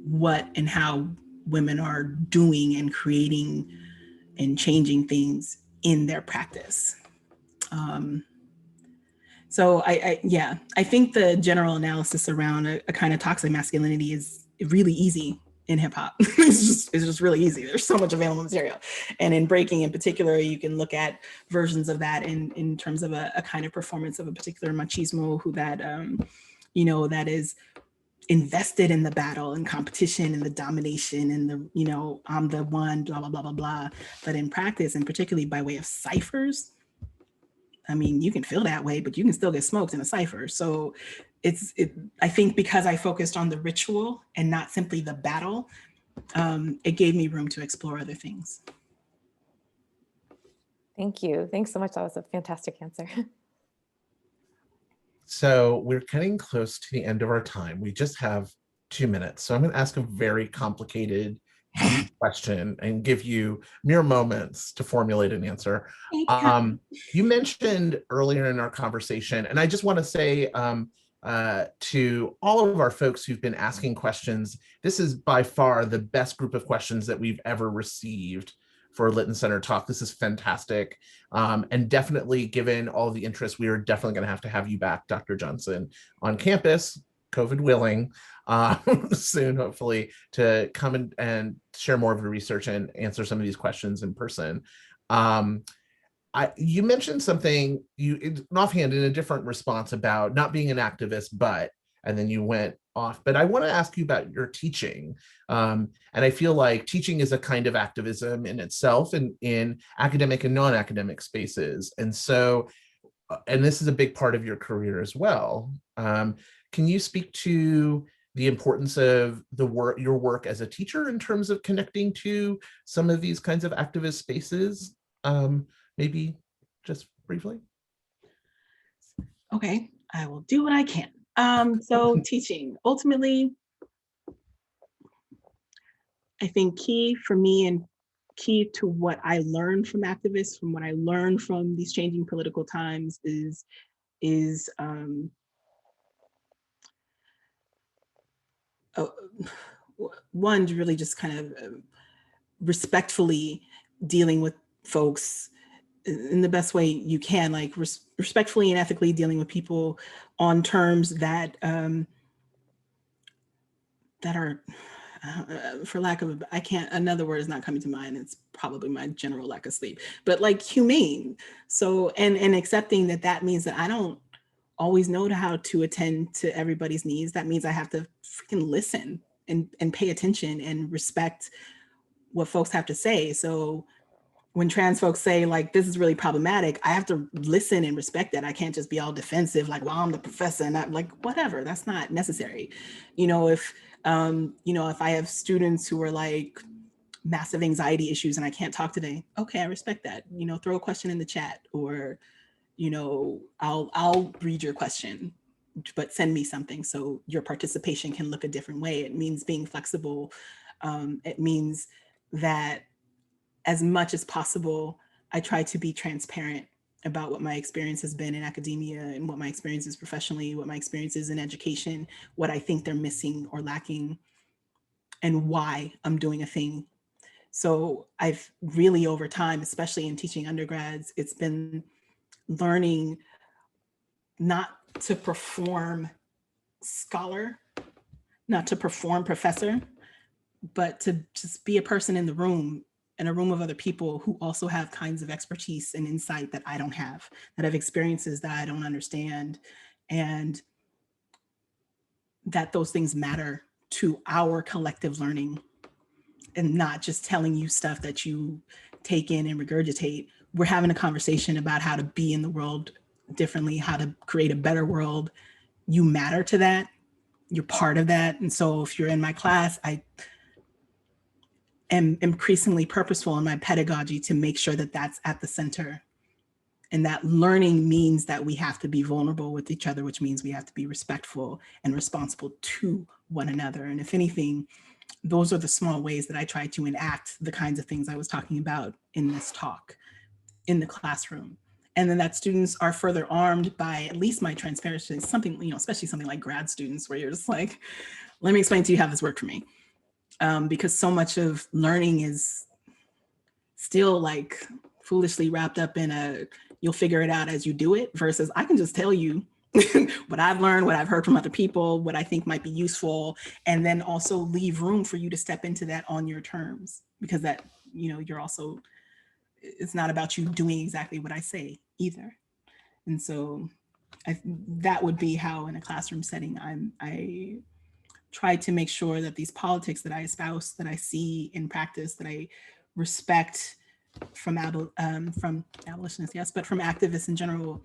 what and how women are doing and creating and changing things in their practice. So I think the general analysis around a kind of toxic masculinity is really easy in hip hop. It's just really easy. There's so much available material. And in breaking in particular, you can look at versions of that in terms of a kind of performance of a particular machismo who that, you know, that is invested in the battle and competition and the domination and the, you know, I'm the one, blah, blah, blah, blah, blah. But in practice, and particularly by way of ciphers, I mean, you can feel that way, but you can still get smoked in a cipher. So I think because I focused on the ritual and not simply the battle, it gave me room to explore other things. Thank you. Thanks so much. That was a fantastic answer. So we're getting close to the end of our time. We just have 2 minutes. So I'm going to ask a very complicated, deep question and give you mere moments to formulate an answer. You mentioned earlier in our conversation, and I just want to say to all of our folks who've been asking questions, this is by far the best group of questions that we've ever received for a Lytton Center talk. This is fantastic. And definitely, given all the interest, we are definitely going to have you back, Dr. Johnson, on campus, COVID willing, soon, hopefully, to come and share more of your research and answer some of these questions in person. You mentioned something, offhand in a different response about not being an activist, and then you went off. But I want to ask you about your teaching. And I feel like teaching is a kind of activism in itself in academic and non-academic spaces. And so, and this is a big part of your career as well. Can you speak to the importance of your work as a teacher in terms of connecting to some of these kinds of activist spaces? Maybe just briefly. Okay, I will do what I can. So teaching, ultimately, I think key for me and key to what I learned from activists, from what I learned from these changing political times is one, really just kind of respectfully dealing with folks in the best way you can, like respectfully and ethically dealing with people on terms that that are, for lack of another word is not coming to mind. It's probably my general lack of sleep, but like humane. So, and accepting that means that I don't always know how to attend to everybody's needs. That means I have to freaking listen and pay attention and respect what folks have to say. So when trans folks say like, this is really problematic, I have to listen and respect that. I can't just be all defensive, like, well, I'm the professor and I'm like, whatever, that's not necessary. You know, if I have students who are like massive anxiety issues and I can't talk today, okay, I respect that. You know, throw a question in the chat, or, you know, I'll read your question, but send me something so your participation can look a different way. It means being flexible. It means that as much as possible, I try to be transparent about what my experience has been in academia and what my experience is professionally, what my experience is in education, what I think they're missing or lacking, and why I'm doing a thing. So I've really, over time, especially in teaching undergrads, it's been learning not to perform scholar, not to perform professor, but to just be a person in the room in a room of other people who also have kinds of expertise and insight that I don't have, that have experiences that I don't understand, and that those things matter to our collective learning, and not just telling you stuff that you take in and regurgitate. We're having a conversation about how to be in the world differently, how to create a better world. You matter to that. You're part of that. And so if you're in my class, I am increasingly purposeful in my pedagogy to make sure that that's at the center. And that learning means that we have to be vulnerable with each other, which means we have to be respectful and responsible to one another. And if anything, those are the small ways that I try to enact the kinds of things I was talking about in this talk in the classroom. And then that students are further armed by at least my transparency, something, you know, especially something like grad students where you're just like, let me explain to you how this worked for me. Because so much of learning is still like foolishly wrapped up in a, you'll figure it out as you do it, versus I can just tell you what I've learned, what I've heard from other people, what I think might be useful, and then also leave room for you to step into that on your terms, because that, you know, you're also, it's not about you doing exactly what I say either. And so that would be how in a classroom setting I try to make sure that these politics that I espouse, that I see in practice, that I respect from abolitionists, yes, but from activists in general.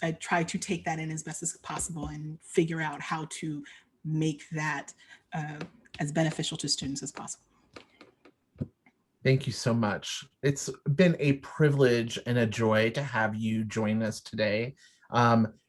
I try to take that in as best as possible and figure out how to make that as beneficial to students as possible. Thank you so much. It's been a privilege and a joy to have you join us today.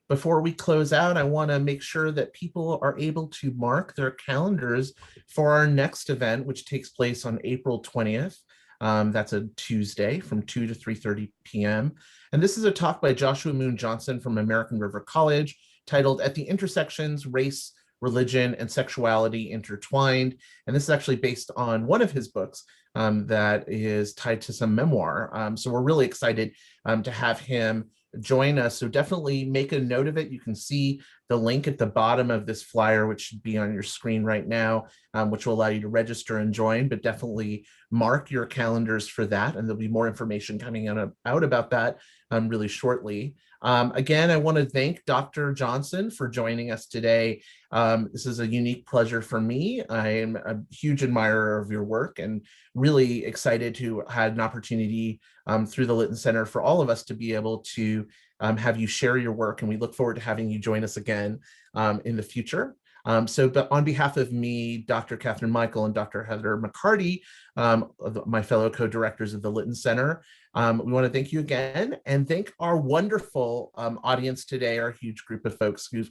Before we close out, I want to make sure that people are able to mark their calendars for our next event, which takes place on April 20th. That's a Tuesday from 2 to 3:30 p.m. And this is a talk by Joshua Moon Johnson from American River College titled "At the Intersections, Race, Religion, and Sexuality Intertwined." And this is actually based on one of his books that is tied to some memoir. So we're really excited to have him join us. So definitely make a note of it. You can see the link at the bottom of this flyer, which should be on your screen right now, which will allow you to register and join, but definitely mark your calendars for that. And there'll be more information coming out about that really shortly. Again, I want to thank Dr. Johnson for joining us today. This is a unique pleasure for me. I am a huge admirer of your work and really excited to have an opportunity through the Lytton Center for all of us to be able to have you share your work, and we look forward to having you join us again in the future. But on behalf of me, Dr. Catherine Michael, and Dr. Heather McCarty, my fellow co-directors of the Lytton Center, we want to thank you again and thank our wonderful audience today, our huge group of folks who've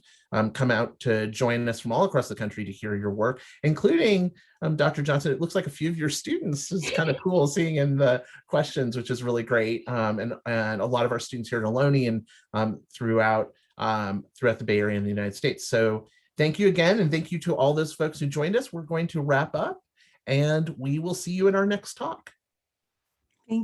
come out to join us from all across the country to hear your work, including Dr. Johnson. It looks like a few of your students. It's kind of cool seeing in the questions, which is really great. And a lot of our students here at Ohlone and throughout the Bay Area and the United States. So thank you again, and thank you to all those folks who joined us. We're going to wrap up, and we will see you in our next talk. Thank you.